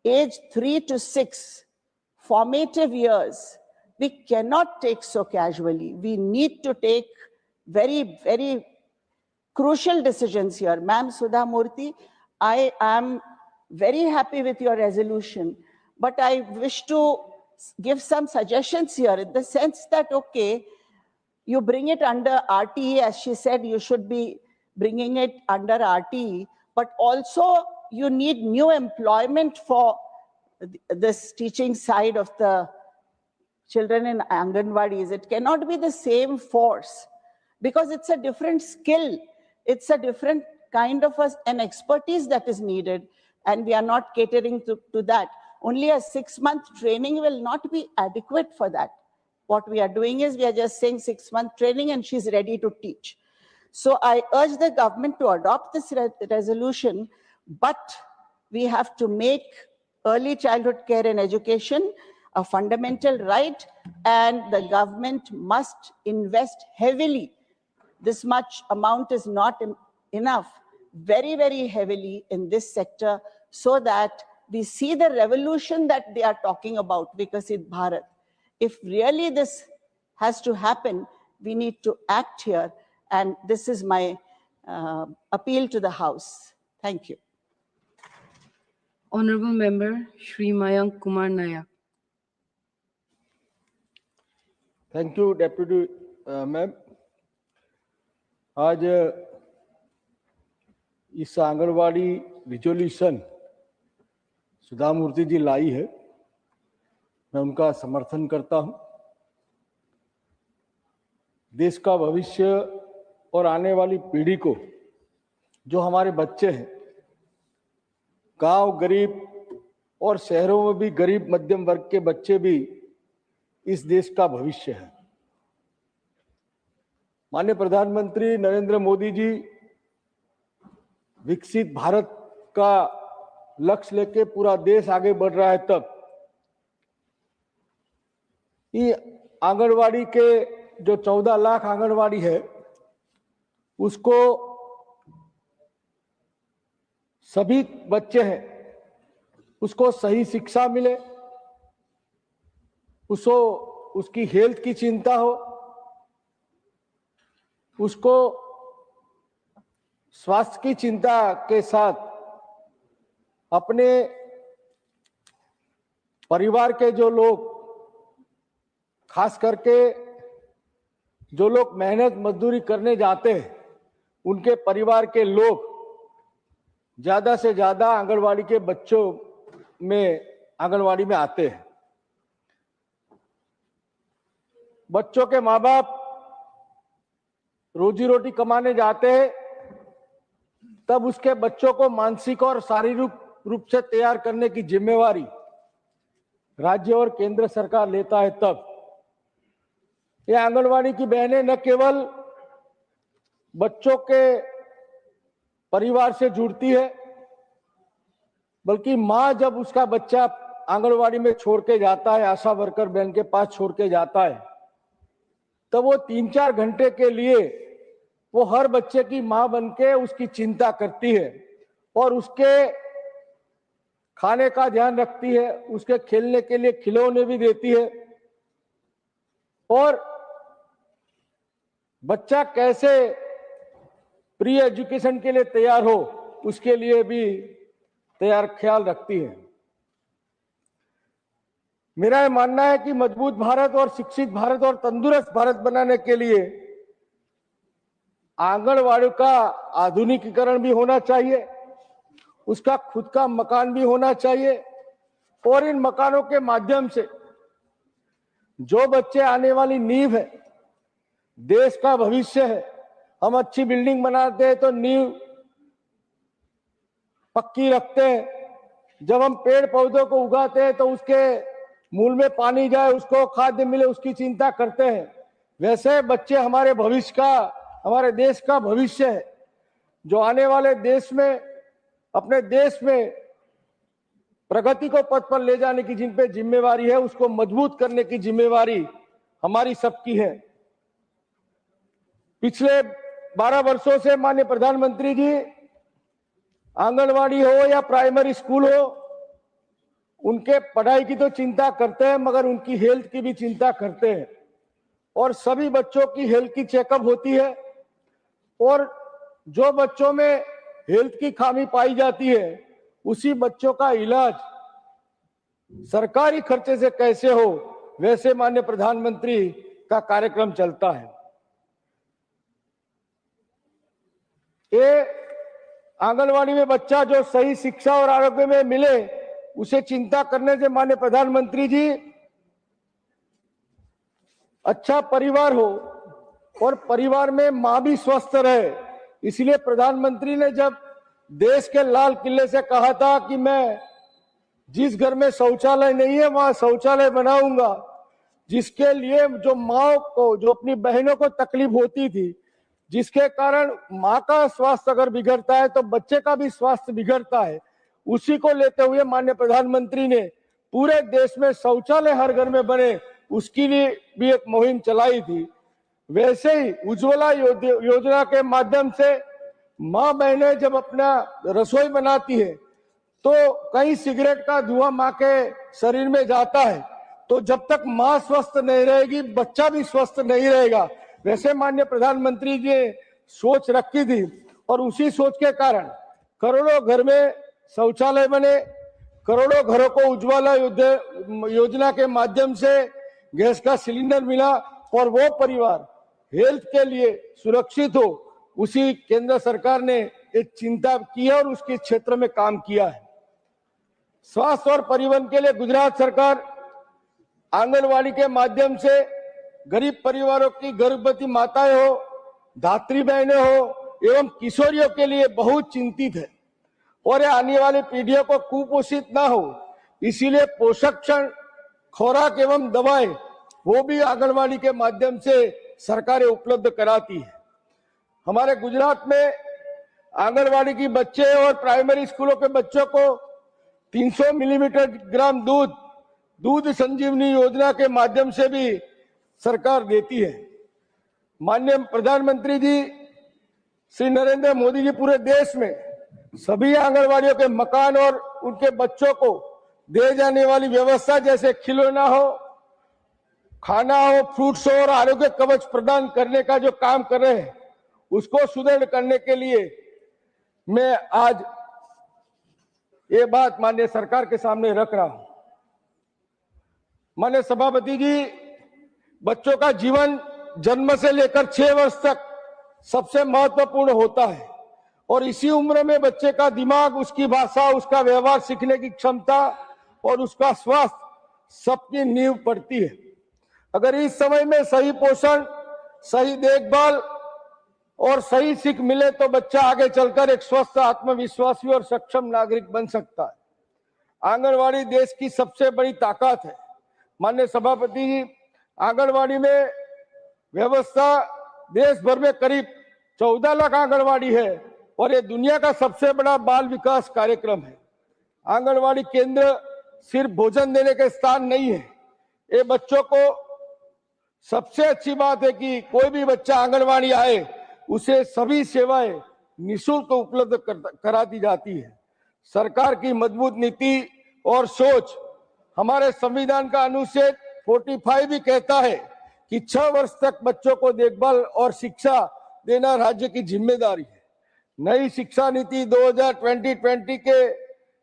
S10: age 3 to 6, formative years, we cannot take so casually. We need to take very, very crucial decisions here. Ma'am Sudha Murthy, I am very happy with your resolution, but I wish to give some suggestions here in the sense that, okay, you bring it under RTE, as she said, you should be bringing it under RTE, but also you need new employment for this teaching side of the children in Anganwadis. It cannot be the same force because it's a different skill. It's a different kind of an expertise that is needed, and we are not catering to that. Only a 6-month training will not be adequate for that. What we are doing is we are just saying 6-month training and she's ready to teach. So I urge the government to adopt this resolution, but we have to make early childhood care and education a fundamental right, and the government must invest heavily. This much amount is not enough, very, very heavily in this sector, so that we see the revolution that they are talking about, Vikasit Bharat. If really this has to happen, we need to act here. And this is my appeal to the House. Thank you.
S7: Honorable Member Shri Mayank Kumar Nayak.
S11: Thank you deputy ma'am. आज इस anganwadi resolution सुधा मूर्ति जी लाई है, मैं उनका समर्थन करता हूं। देश का भविष्य और आने वाली पीढ़ी को, जो हमारे बच्चे हैं, गांव गरीब और शहरों में भी गरीब मध्यम वर्ग के बच्चे भी इस देश का भविष्य है। माननीय प्रधानमंत्री नरेंद्र मोदी जी विकसित भारत का लक्ष्य लेके पूरा देश आगे बढ़ रहा है, तब ये आंगनवाड़ी के जो 14 लाख आंगनवाड़ी है, उसको सभी बच्चे हैं उसको सही शिक्षा मिले, उसको उसकी हेल्थ की चिंता हो, उसको स्वास्थ्य की चिंता के साथ अपने परिवार के जो लोग, खास करके जो लोग मेहनत मजदूरी करने जाते हैं, उनके परिवार के लोग ज्यादा से ज्यादा आंगनवाड़ी के बच्चों में आंगनवाड़ी में आते हैं। बच्चों के माँ बाप रोजी रोटी कमाने जाते हैं, तब उसके बच्चों को मानसिक और शारीरिक रूप से तैयार करने की जिम्मेवारी राज्य और केंद्र सरकार लेता है। तब ये आंगनवाड़ी की बहनें न केवल बच्चों के परिवार से जुड़ती है, बल्कि माँ जब उसका बच्चा आंगनवाड़ी में छोड़ के जाता है, आशा वर्कर बहन के पास छोड़ के जाता है, तब वो 3-4 घंटे के लिए वो हर बच्चे की माँ बनके उसकी चिंता करती है और उसके खाने का ध्यान रखती है, उसके खेलने के लिए खिलौने भी देती है, और बच्चा कैसे प्री एजुकेशन के लिए तैयार हो, उसके लिए भी तैयार ख्याल रखती है। मेरा ये मानना है कि मजबूत भारत और शिक्षित भारत और तंदुरुस्त भारत बनाने के लिए आंगनवाड़ी का आधुनिकीकरण भी होना चाहिए, उसका खुद का मकान भी होना चाहिए, और इन मकानों के माध्यम से जो बच्चे आने वाली नींव है, देश का भविष्य है, हम अच्छी बिल्डिंग बनाते हैं तो नींव पक्की रखते हैं। जब हम पेड़ पौधों को उगाते हैं तो उसके मूल में पानी जाए, उसको खाद्य मिले, उसकी चिंता करते हैं। वैसे बच्चे हमारे भविष्य का, हमारे देश का भविष्य है, जो आने वाले देश में, अपने देश में प्रगति को पथ पर ले जाने की जिन पे जिम्मेवारी है, उसको मजबूत करने की जिम्मेवारी हमारी सबकी है। पिछले 12 वर्षों से माननीय प्रधानमंत्री जी आंगनवाड़ी हो या प्राइमरी स्कूल हो, उनके पढ़ाई की तो चिंता करते हैं, मगर उनकी हेल्थ की भी चिंता करते हैं। और सभी बच्चों की हेल्थ की चेकअप होती है, और जो बच्चों में हेल्थ की खामी पाई जाती है, उसी बच्चों का इलाज सरकारी खर्चे से कैसे हो, वैसे माननीय प्रधानमंत्री का कार्यक्रम चलता है। ये आंगनवाड़ी में बच्चा जो सही शिक्षा और आरोग्य में मिले, उसे चिंता करने से माननीय प्रधानमंत्री जी अच्छा परिवार हो और परिवार में मां भी स्वस्थ रहे। इसलिए प्रधानमंत्री ने जब देश के लाल किले से कहा था कि मैं जिस घर में शौचालय नहीं है वहां शौचालय बनाऊंगा, जिसके लिए जो माँ को, जो अपनी बहनों को तकलीफ होती थी, जिसके कारण माँ का स्वास्थ्य अगर बिगड़ता है तो बच्चे का भी स्वास्थ्य बिगड़ता है, उसी को लेते हुए माननीय प्रधानमंत्री ने पूरे देश में शौचालय हर घर में बने, उसके लिए भी एक मुहिम चलाई थी। वैसे ही उज्ज्वला योजना के माध्यम से माँ बहनें जब अपना रसोई बनाती है तो कहीं सिगरेट का धुआं माँ के शरीर में जाता है, तो जब तक माँ स्वस्थ नहीं रहेगी बच्चा भी स्वस्थ नहीं रहेगा। वैसे माननीय प्रधानमंत्री जी ने सोच रखी थी, और उसी सोच के कारण करोड़ों घर में शौचालय बने, करोड़ों घरों को उज्ज्वला योजना के माध्यम से गैस का सिलेंडर मिला, और वो परिवार हेल्थ के लिए सुरक्षित हो, उसी केंद्र सरकार ने एक चिंता की है और उसके क्षेत्र में काम किया है। स्वास्थ्य और परिवहन के लिए गुजरात सरकार आंगनवाड़ी के माध्यम से गरीब परिवारों की गर्भवती माताएं हो, धात्री बहनें हो एवं किशोरियों के लिए बहुत चिंतित है, और आने वाली पीढ़ियों को कुपोषित ना हो, इसीलिए पोषण खुराक एवं दवाएं वो भी आंगनवाड़ी के माध्यम से सरकारें उपलब्ध कराती है। हमारे गुजरात में आंगनवाड़ी की बच्चे और प्राइमरी स्कूलों के बच्चों को 300 मिलीग्राम दूध संजीवनी योजना के माध्यम से भी सरकार देती है। माननीय प्रधानमंत्री जी श्री नरेंद्र मोदी जी पूरे देश में सभी आंगनवाड़ियों के मकान और उनके बच्चों को दे जाने वाली व्यवस्था, जैसे खिलौना हो, खाना हो, फ्रूट्स हो और आरोग्य कवच प्रदान करने का जो काम कर रहे हैं, उसको सुदृढ़ करने के लिए मैं आज ये बात माननीय सरकार के सामने रख रहा हूं। माननीय सभापति जी, बच्चों का जीवन जन्म से लेकर 6 वर्ष तक सबसे महत्वपूर्ण होता है, और इसी उम्र में बच्चे का दिमाग, उसकी भाषा, उसका व्यवहार सीखने की क्षमता और उसका स्वास्थ्य सबकी नींव पड़ती है। अगर इस समय में सही पोषण, सही देखभाल और सही सीख मिले तो बच्चा आगे चलकर एक स्वस्थ, आत्मविश्वासी और सक्षम नागरिक बन सकता है। आंगनवाड़ी देश की सबसे बड़ी ताकत है। माननीय सभापति जी, आंगनवाड़ी में व्यवस्था देश भर में करीब 14 लाख आंगनवाड़ी है, और ये दुनिया का सबसे बड़ा बाल विकास कार्यक्रम है। आंगनवाड़ी केंद्र सिर्फ भोजन देने के स्थान नहीं है, ये बच्चों को, सबसे अच्छी बात है कि कोई भी बच्चा आंगनवाड़ी आए उसे सभी सेवाएं निःशुल्क उपलब्ध करा दी जाती है। सरकार की मजबूत नीति और सोच, हमारे संविधान का अनुच्छेद 45 भी कहता है कि 6 वर्ष तक बच्चों को देखभाल और शिक्षा देना राज्य की जिम्मेदारी है। नई शिक्षा नीति 2020 के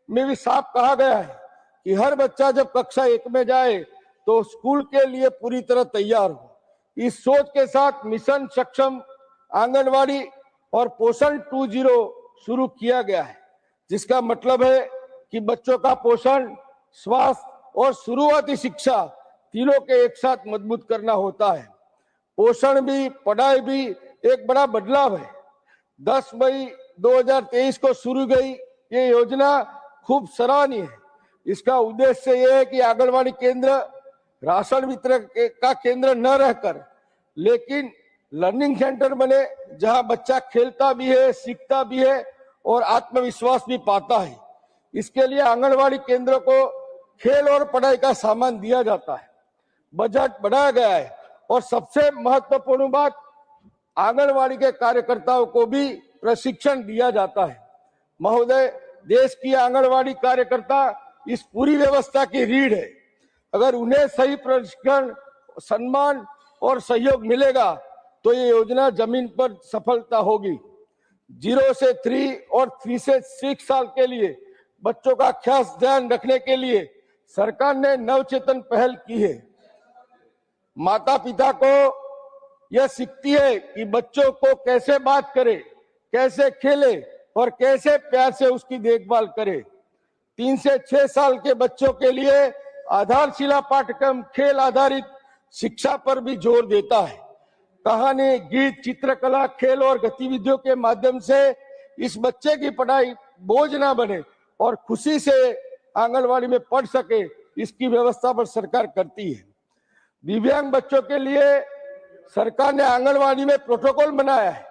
S11: में भी साफ कहा गया है कि हर बच्चा जब कक्षा 1 में जाए तो स्कूल के लिए पूरी तरह तैयार हो। इस सोच के साथ मिशन सक्षम आंगनवाड़ी और पोषण 2.0 शुरू किया गया है, जिसका मतलब है कि बच्चों का पोषण, स्वास्थ्य और शुरुआती शिक्षा तीनों के एक साथ मजबूत करना होता है। पोषण भी, पढ़ाई भी एक बड़ा बदलाव है। 10 मई 2023 को शुरू गई ये योजना खूब सराहनीय है। इसका उद्देश्य ये है कि आंगनवाड़ी केंद्र राशन वितरण का केंद्र न रहकर लेकिन लर्निंग सेंटर बने, जहां बच्चा खेलता भी है, सीखता भी है और आत्मविश्वास भी पाता है। इसके लिए आंगनवाड़ी केंद्रों को खेल और पढ़ाई का सामान दिया जाता है। बजट बढ़ाया गया है और सबसे महत्वपूर्ण बात, आंगनवाड़ी के कार्यकर्ताओं को भी प्रशिक्षण दिया जाता है। महोदय, देश की आंगनवाड़ी कार्यकर्ता इस पूरी व्यवस्था की रीढ़ है। अगर उन्हें सही प्रशिक्षण, सम्मान और सहयोग मिलेगा तो ये योजना जमीन पर सफलता होगी। 0 से 3 और 3 से 6 साल के लिए बच्चों का खास ध्यान रखने के लिए सरकार ने नवचेतन पहल की है। माता पिता को यह सीखती है कि बच्चों को कैसे बात करे, कैसे खेले और कैसे प्यार से उसकी देखभाल करे। 3 से 6 साल के बच्चों के लिए आधारशिला पाठ्यक्रम खेल आधारित शिक्षा पर भी जोर देता है। कहानी, गीत, चित्रकला, खेल और गतिविधियों के माध्यम से इस बच्चे की पढ़ाई बोझ ना बने और खुशी से आंगनवाड़ी में पढ़ सके, इसकी व्यवस्था पर सरकार करती है। दिव्यांग बच्चों के लिए सरकार ने आंगनवाड़ी में प्रोटोकॉल बनाया है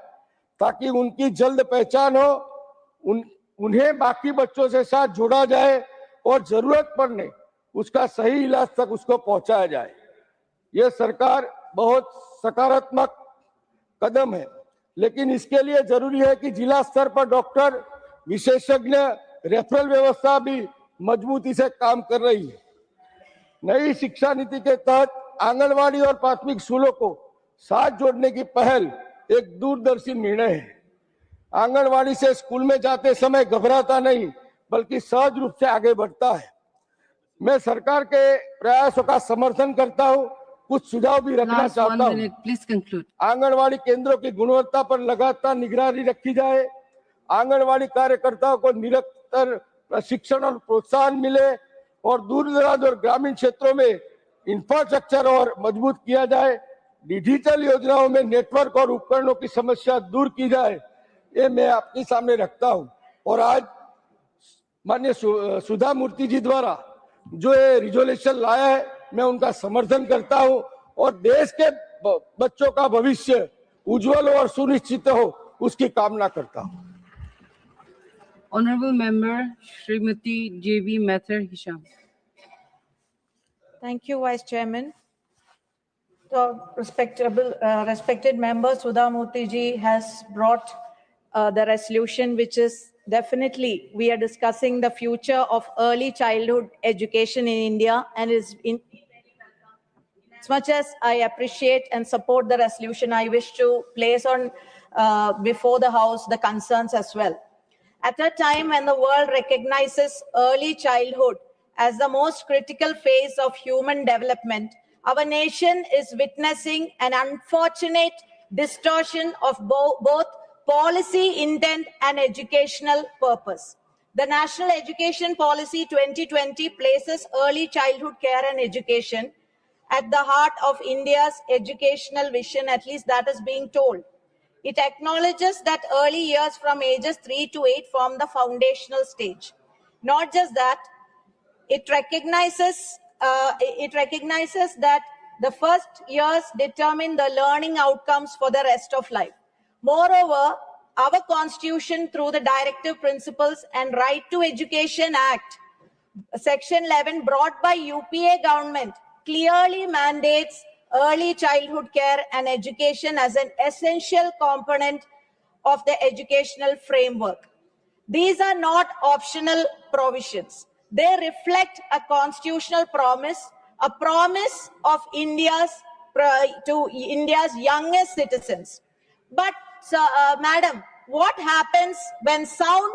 S11: ताकि उनकी जल्द पहचान हो, उन्हें बाकी बच्चों से साथ जोड़ा जाए और जरूरत पड़ने उसका सही इलाज तक उसको पहुंचाया जाए। यह सरकार बहुत सकारात्मक कदम है, लेकिन इसके लिए जरूरी है कि जिला स्तर पर डॉक्टर, विशेषज्ञ, रेफरल व्यवस्था भी मजबूती से काम कर रही है। नई शिक्षा नीति के तहत आंगनवाड़ी और प्राथमिक स्कूलों को साथ जोड़ने की पहल एक दूरदर्शी निर्णय है। आंगनवाड़ी से स्कूल में जाते समय घबराता नहीं बल्कि सहज रूप से आगे बढ़ता है। मैं सरकार के प्रयासों का समर्थन करता हूं, कुछ सुझाव भी रखना चाहता हूं। आंगनवाड़ी केंद्रों की गुणवत्ता पर लगातार निगरानी रखी जाए। आंगनवाड़ी कार्यकर्ताओं को निरंतर प्रशिक्षण और प्रोत्साहन मिले और दूर दराज और ग्रामीण क्षेत्रों में इंफ्रास्ट्रक्चर और मजबूत किया जाए। डिजिटल योजनाओं में नेटवर्क और उपकरणों की समस्या दूर की जाए, ये मैं आपके सामने रखता हूं। और आज माननीय सुधा मूर्ति जी द्वारा जो ये रिजोल्यूशन लाया है, मैं उनका समर्थन करता हूं और देश के बच्चों का भविष्य उज्जवल और सुनिश्चित हो, उसकी कामना करता हूं।
S7: Honorable Member Srimati J.V. Mathur Hisham.
S12: Thank you, Vice Chairman. So, respected member Sudha Murthy ji has brought the resolution, which is definitely we are discussing the future of early childhood education in India, and is in as much as I appreciate and support the resolution, I wish to place on before the House the concerns as well. At a time when the world recognizes early childhood as the most critical phase of human development, our nation is witnessing an unfortunate distortion of both policy intent and educational purpose. The National Education Policy 2020 places early childhood care and education at the heart of India's educational vision, at least that is being told. It acknowledges that early years from ages 3 to 8 form the foundational stage. Not just that, it recognizes that the first years determine the learning outcomes for the rest of life. Moreover, our Constitution, through the Directive Principles and Right to Education Act, Section 11, brought by UPA government, clearly mandates early childhood care and education as an essential component of the educational framework. These are not optional provisions. They reflect a constitutional promise, a promise of to India's youngest citizens. But, Madam, what happens when sound